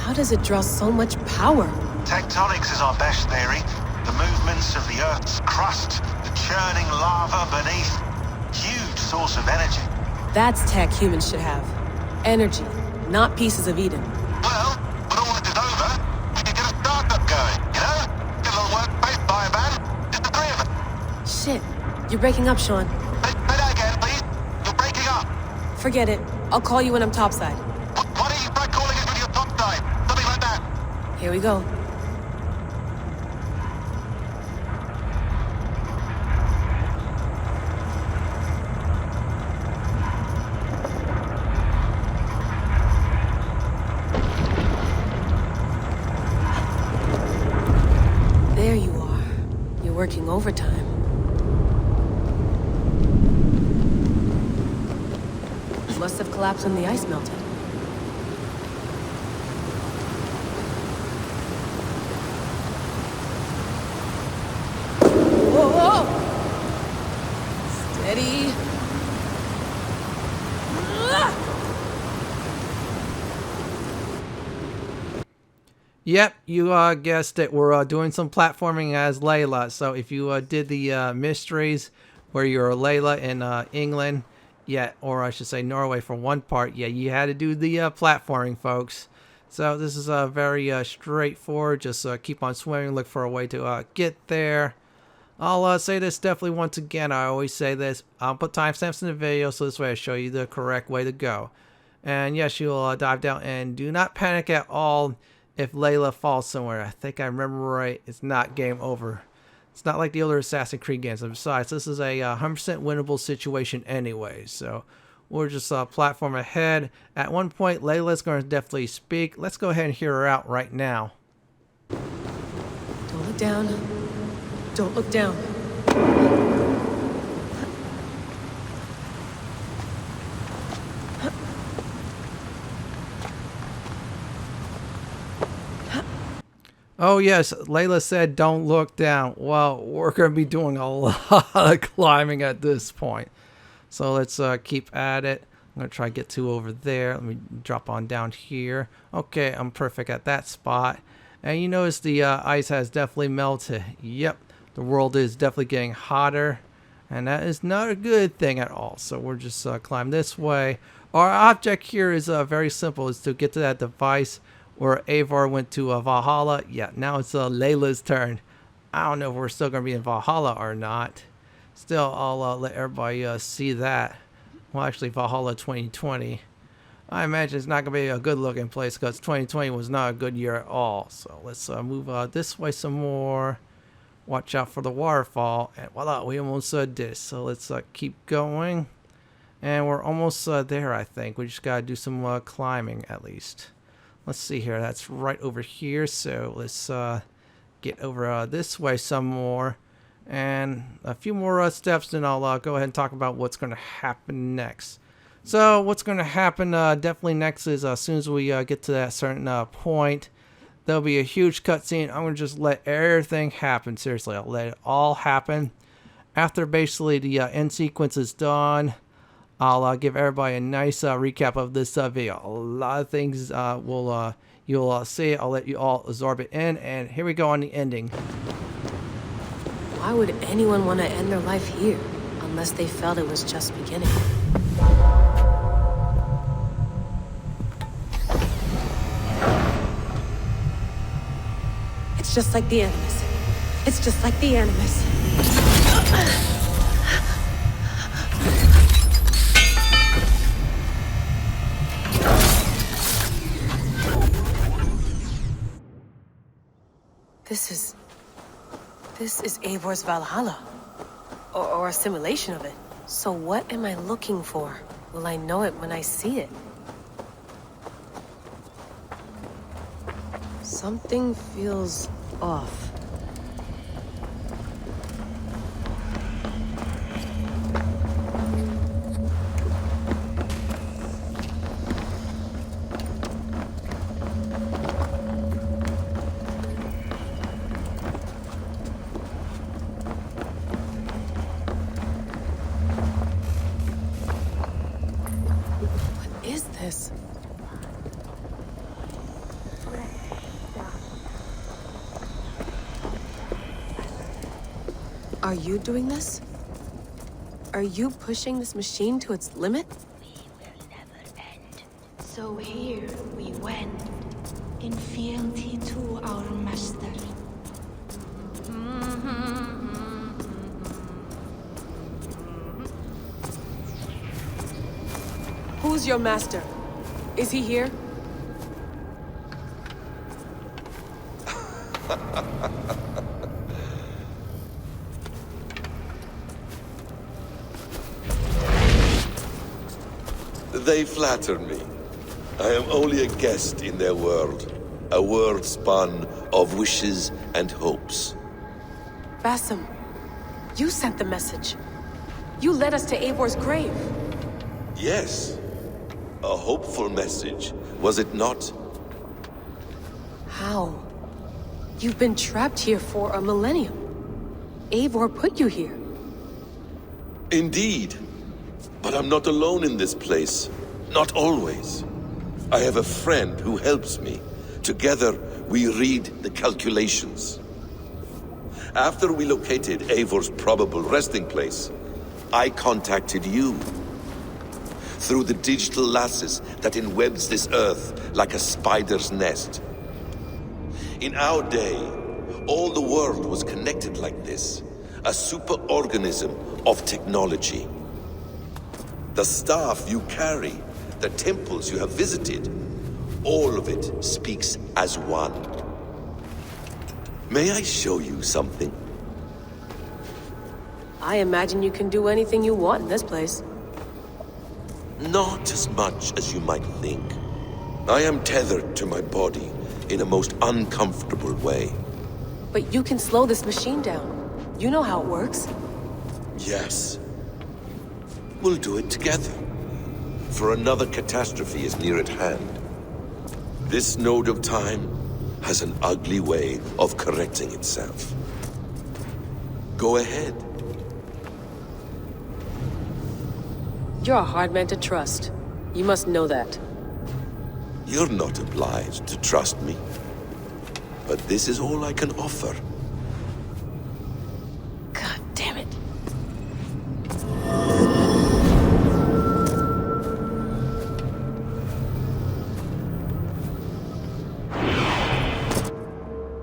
How does it draw so much power? Tectonics is our best theory. The movements of the Earth's crust, the churning lava beneath. Huge source of energy. That's tech humans should have. Energy, not pieces of Eden. Well, when all this is over, we can get a startup going, you know? Get a little workspace, buy a van, just the three of us. Shit, you're breaking up, Shaun. Say that again, please. You're breaking up. Forget it. I'll call you when I'm topside. Why don't you try calling us when you're topside? Something like that. Here we go. There you are. You're working overtime. Must have collapsed when the ice melted. Whoa! Steady. Yep, you guessed it. We're doing some platforming as Layla. So if you did the mysteries where you're Layla in England, yeah, or I should say Norway for one part, yeah, you had to do the platforming, folks. So this is very straightforward. Just keep on swimming, look for a way to get there. I'll say this definitely once again. I always say this. I'll put timestamps in the video so this way I show you the correct way to go. And yes, you'll dive down and do not panic at all if Layla falls somewhere. I think I remember right. It's not game over. It's not like the other Assassin's Creed games. And besides, this is a 100% winnable situation anyway. So we'll just platform ahead. At one point, Layla's going to definitely speak. Let's go ahead and hear her out right now. Don't look down. Don't look down. Oh yes, Layla said don't look down. Well, we're going to be doing a lot of climbing at this point. So let's keep at it. I'm going to try to get to over there. Let me drop on down here. Okay, I'm perfect at that spot. And you notice the ice has definitely melted. Yep, the world is definitely getting hotter. And that is not a good thing at all. So we're just climb this way. Our object here is very simple. Is to get to that device where Eivor went to Valhalla. Yeah, now it's Layla's turn. I don't know if we're still going to be in Valhalla or not. Still, I'll let everybody see that. Well, actually, Valhalla 2020. I imagine it's not going to be a good-looking place because 2020 was not a good year at all. So let's move this way some more. Watch out for the waterfall. And voila, we almost did this. So let's keep going. And we're almost there, I think. We just got to do some climbing at least. Let's see here. That's right over here. So let's get over this way some more. And a few more steps, then I'll go ahead and talk about what's going to happen next. So what's going to happen definitely next is as soon as we get to that certain point, there'll be a huge cutscene. I'm going to just let everything happen. Seriously, I'll let it all happen. After basically the end sequence is done, I'll give everybody a nice recap of this video. A lot of things you'll see. I'll let you all absorb it in, and here we go on the ending. Why would anyone want to end their life here, unless they felt it was just beginning? It's just like the Animus. It's just like the Animus. This is Eivor's Valhalla. Or a simulation of it. So what am I looking for? Will I know it when I see it? Something feels off. Are you doing this? Are you pushing this machine to its limit? We will never end. So here we went, in fealty to our master. Who's your master? Is he here? They flatter me. I am only a guest in their world. A world spun of wishes and hopes. Basim, you sent the message. You led us to Eivor's grave. Yes. A hopeful message, was it not? How? You've been trapped here for a millennium. Eivor put you here. Indeed. But I'm not alone in this place. Not always. I have a friend who helps me. Together, we read the calculations. After we located Eivor's probable resting place, I contacted you. Through the digital lasses that enwebs this earth like a spider's nest. In our day, all the world was connected like this. A superorganism of technology. The staff you carry, the temples you have visited, all of it speaks as one. May I show you something? I imagine you can do anything you want in this place. Not as much as you might think. I am tethered to my body in a most uncomfortable way. But you can slow this machine down. You know how it works. Yes. We'll do it together. For another catastrophe is near at hand. This node of time has an ugly way of correcting itself. Go ahead. You're a hard man to trust. You must know that. You're not obliged to trust me. But this is all I can offer. God damn it.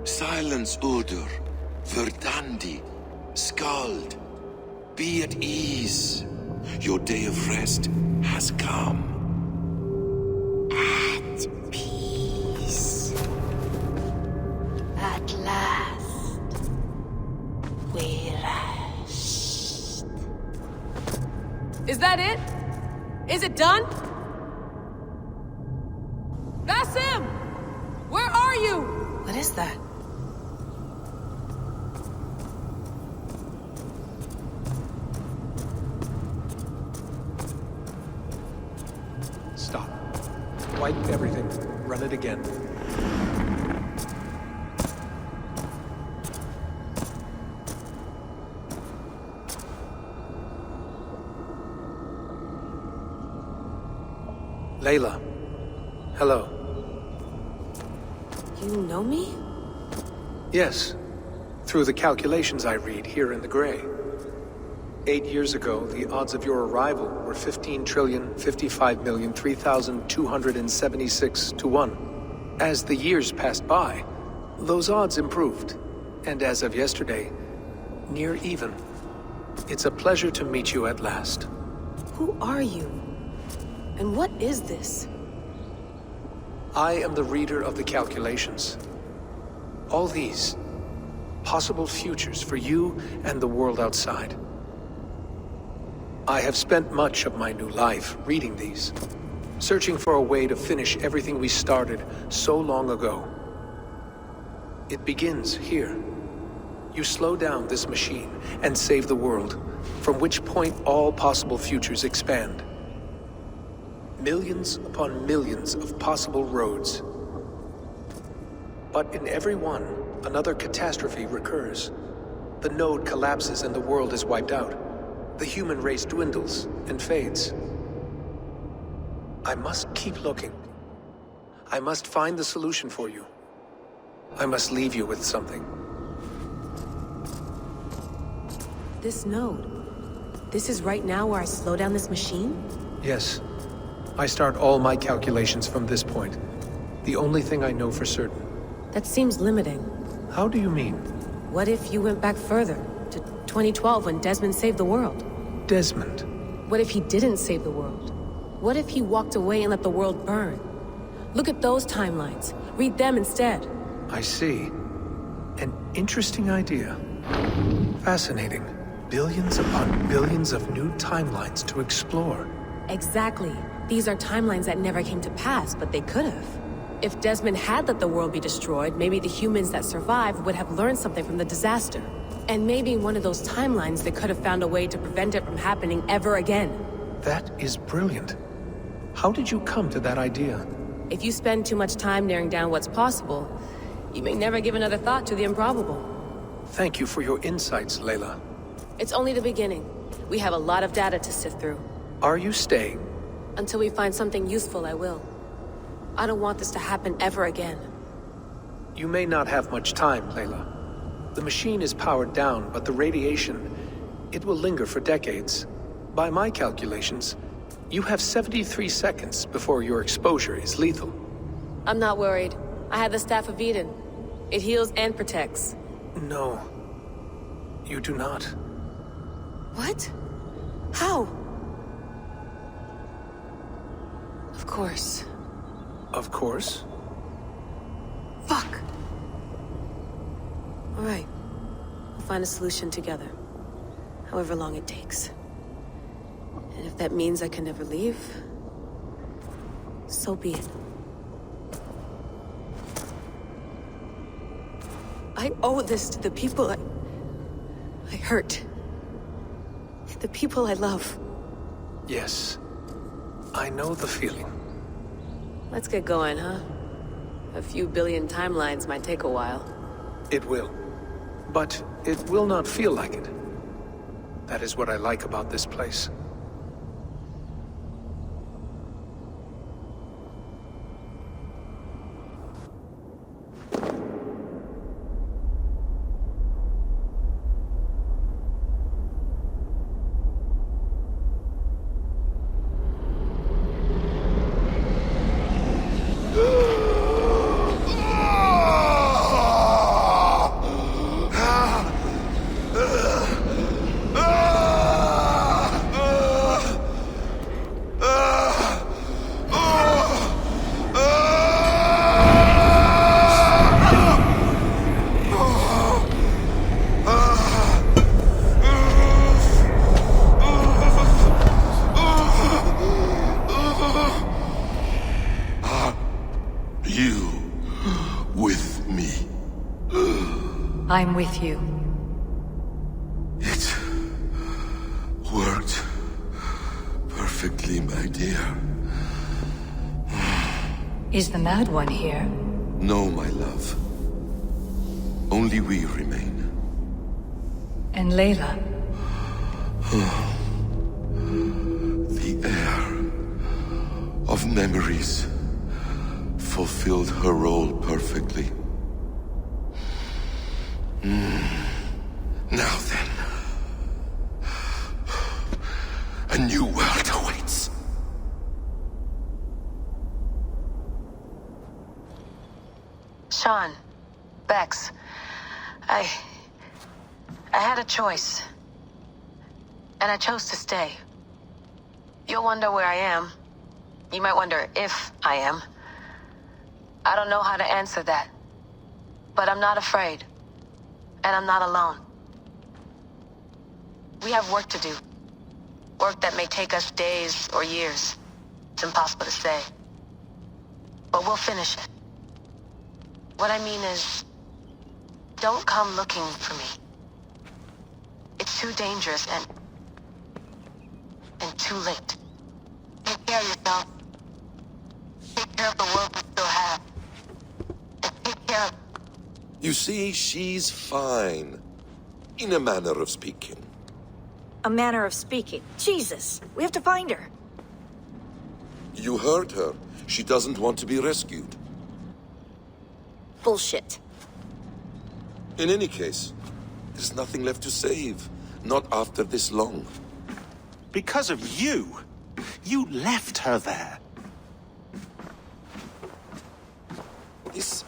Silence, Udur. Verdandi. Skald. Be at ease. Your day of rest has come. At peace. At last, we rest. Is that it? Is it done? Basim! Where are you? What is that? Stop. Wipe everything. Run it again. Layla. Hello. You know me? Yes. Through the calculations I read here in the gray. 8 years ago, the odds of your arrival were 15,055,003,276 to 1. As the years passed by, those odds improved. And as of yesterday, near even. It's a pleasure to meet you at last. Who are you? And what is this? I am the reader of the calculations. All these, possible futures for you and the world outside. I have spent much of my new life reading these, searching for a way to finish everything we started so long ago. It begins here. You slow down this machine and save the world, from which point all possible futures expand. Millions upon millions of possible roads. But in every one, another catastrophe recurs. The node collapses and the world is wiped out. The human race dwindles and fades. I must keep looking. I must find the solution for you. I must leave you with something. This node. This is right now where I slow down this machine? Yes. I start all my calculations from this point. The only thing I know for certain. That seems limiting. How do you mean? What if you went back further, to 2012 when Desmond saved the world? Desmond? What if he didn't save the world? What if he walked away and let the world burn? Look at those timelines. Read them instead. I see. An interesting idea. Fascinating. Billions upon billions of new timelines to explore. Exactly. These are timelines that never came to pass, but they could have. If Desmond had let the world be destroyed, maybe the humans that survived would have learned something from the disaster. And maybe in one of those timelines they could have found a way to prevent it from happening ever again. That is brilliant. How did you come to that idea? If you spend too much time narrowing down what's possible, you may never give another thought to the improbable. Thank you for your insights, Layla. It's only the beginning. We have a lot of data to sift through. Are you staying? Until we find something useful, I will. I don't want this to happen ever again. You may not have much time, Layla. The machine is powered down, but the radiation, it will linger for decades. By my calculations, you have 73 seconds before your exposure is lethal. I'm not worried. I have the Staff of Eden. It heals and protects. No. You do not. What? How? Of course. Of course? Fuck! Alright. We'll find a solution together. However long it takes. And if that means I can never leave, so be it. I owe this to the people I hurt. The people I love. Yes. I know the feeling. Let's get going, huh? A few billion timelines might take a while. It will. But it will not feel like it. That is what I like about this place. I'm with you. It worked perfectly, my dear. Is the Mad One here? No, my love. Only we remain. And Layla? The air of memories fulfilled her role perfectly. Now then, a new world awaits. Shaun, Bex, I had a choice. And I chose to stay. You'll wonder where I am. You might wonder if I am. I don't know how to answer that. But I'm not afraid. And I'm not alone. We have work to do. Work that may take us days or years. It's impossible to say. But we'll finish it. What I mean is, don't come looking for me. It's too dangerous and too late. Take care of yourself. Take care of the world we still have. And take care of... You see, she's fine. In a manner of speaking. A manner of speaking. Jesus, we have to find her. You heard her. She doesn't want to be rescued. Bullshit. In any case, there's nothing left to save. Not after this long. Because of you. You left her there. This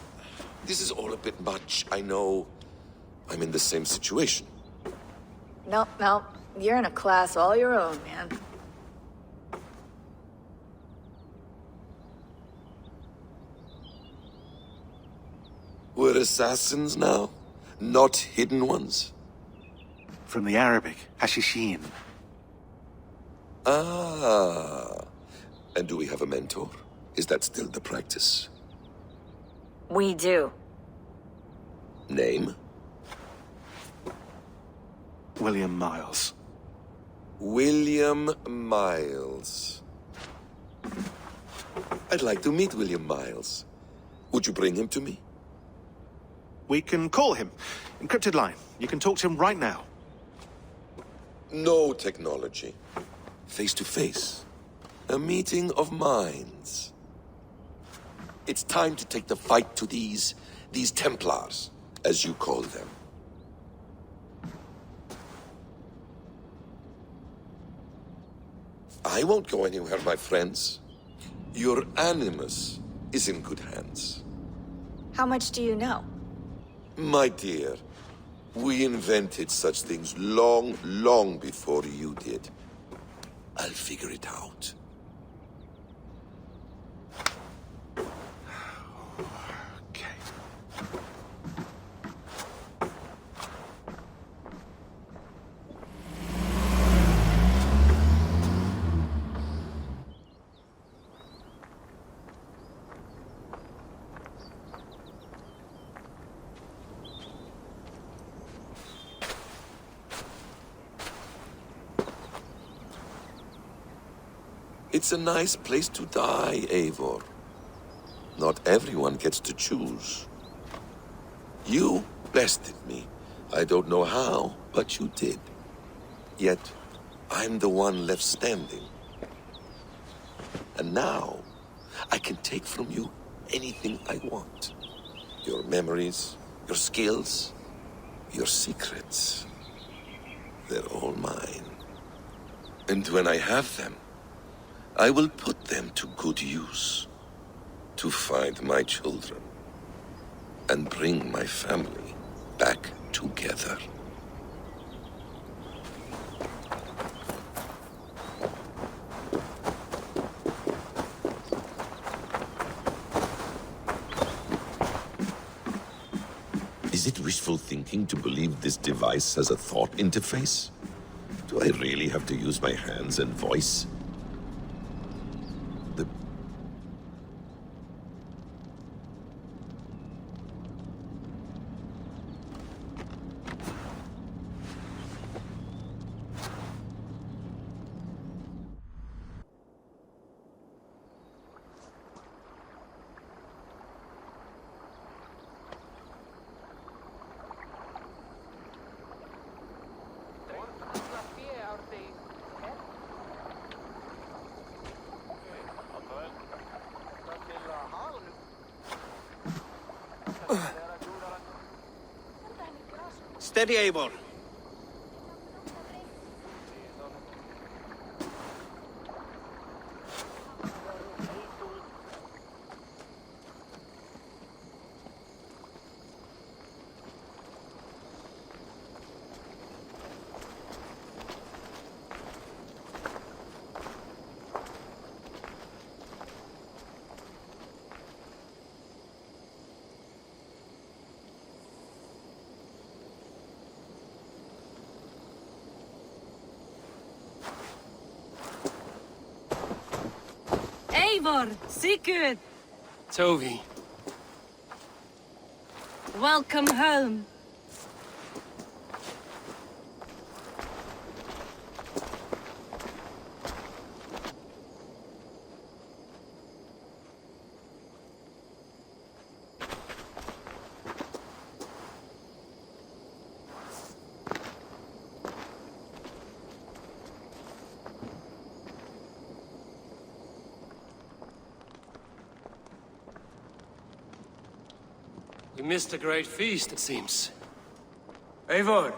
is all a bit much, I know. I'm in the same situation. Nope. You're in a class all your own, man. We're assassins now? Not hidden ones? From the Arabic, Hashishin. Ah. And do we have a mentor? Is that still the practice? We do. Name? William Miles. William Miles. I'd like to meet William Miles. Would you bring him to me? We can call him. Encrypted line. You can talk to him right now. No technology. Face to face. A meeting of minds. It's time to take the fight to these Templars, as you call them. I won't go anywhere, my friends. Your Animus is in good hands. How much do you know? My dear, we invented such things long, long before you did. I'll figure it out. It's a nice place to die, Eivor. Not everyone gets to choose. You bested me. I don't know how, but you did. Yet, I'm the one left standing. And now, I can take from you anything I want. Your memories, your skills, your secrets. They're all mine. And when I have them, I will put them to good use. To find my children. And bring my family back together. Is it wishful thinking to believe this device has a thought interface? Do I really have to use my hands and voice? Steady, Eivor. Eivor, Sigurd, Tovi. welcome home. We missed a great feast, it seems. Eivor!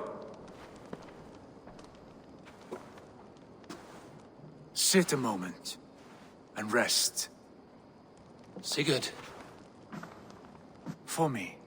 Sit a moment and rest. Sigurd. For me.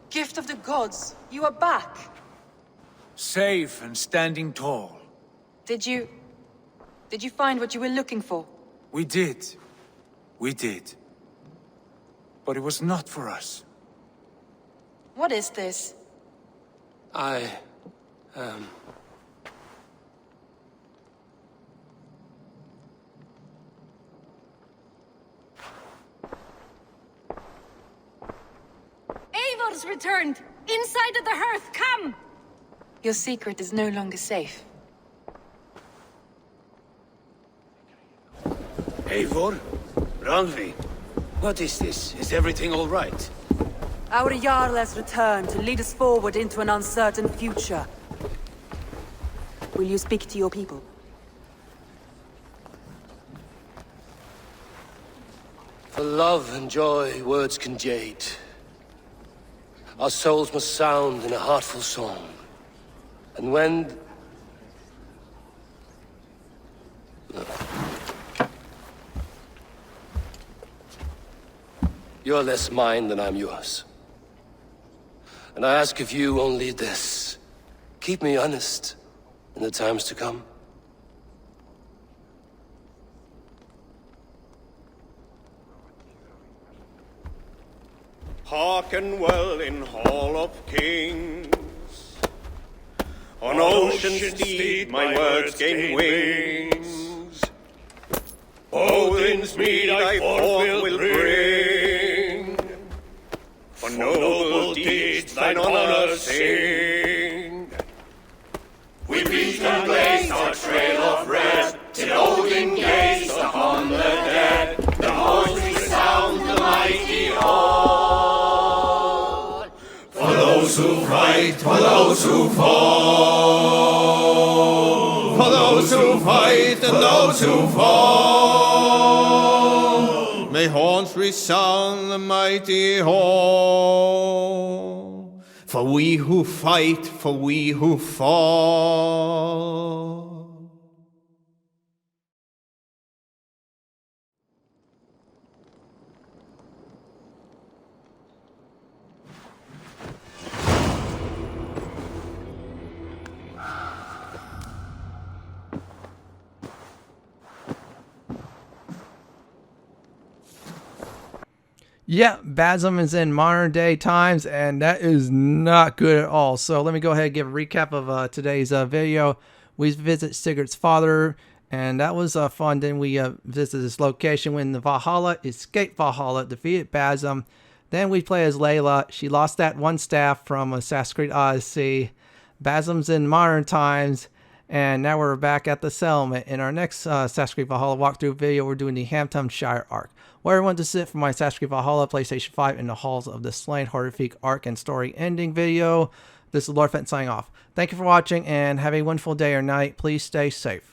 Gift of the gods, you are back. Safe and standing tall. Did you find what you were looking for? We did. We did. But it was not for us. What is this? Eivor's returned! Inside of the hearth, come! Your secret is no longer safe. Eivor? Randvi? What is this? Is everything all right? Our Jarl has returned to lead us forward into an uncertain future. Will you speak to your people? For love and joy, words can jade. Our souls must sound in a heartful song. And when... You're less mine than I'm yours. And I ask of you only this. Keep me honest in the times to come. Hearken well in Hall of Kings. On ocean steed my words gain wings. Odin's mead I forth will bring. For noble deeds thine honor sing. We beat and blaze our trail of red, till Odin gazed upon the dead. The voice resound the mighty hall. For those who fight, for those who fall. For those who fight and those who fall. May horns resound the mighty hall. For we who fight, for we who fall. Yeah, Basim is in modern day times, and that is not good at all. So let me go ahead and give a recap of today's video. We visit Sigurd's father, and that was fun. Then we visited this location when the Valhalla, escaped Valhalla, defeated Basim. Then we play as Layla. She lost that one staff from Assassin's Creed Odyssey. Basim's in modern times, And now we're back at the settlement. In our next Assassin's Creed Valhalla walkthrough video, we're doing the Hamptonshire arc. Where I want to sit for my Assassin's Creed Valhalla PlayStation 5 in the Halls of the Slain Hordafylke arc and story ending video. This is Lord Fenton signing off. Thank you for watching and have a wonderful day or night. Please stay safe.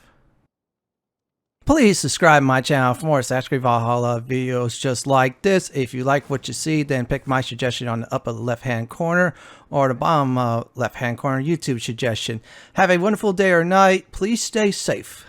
Please subscribe to my channel for more Assassin's Creed Valhalla videos just like this. If you like what you see, then pick my suggestion on the upper left hand corner or the bottom left hand corner YouTube suggestion. Have a wonderful day or night. Please stay safe.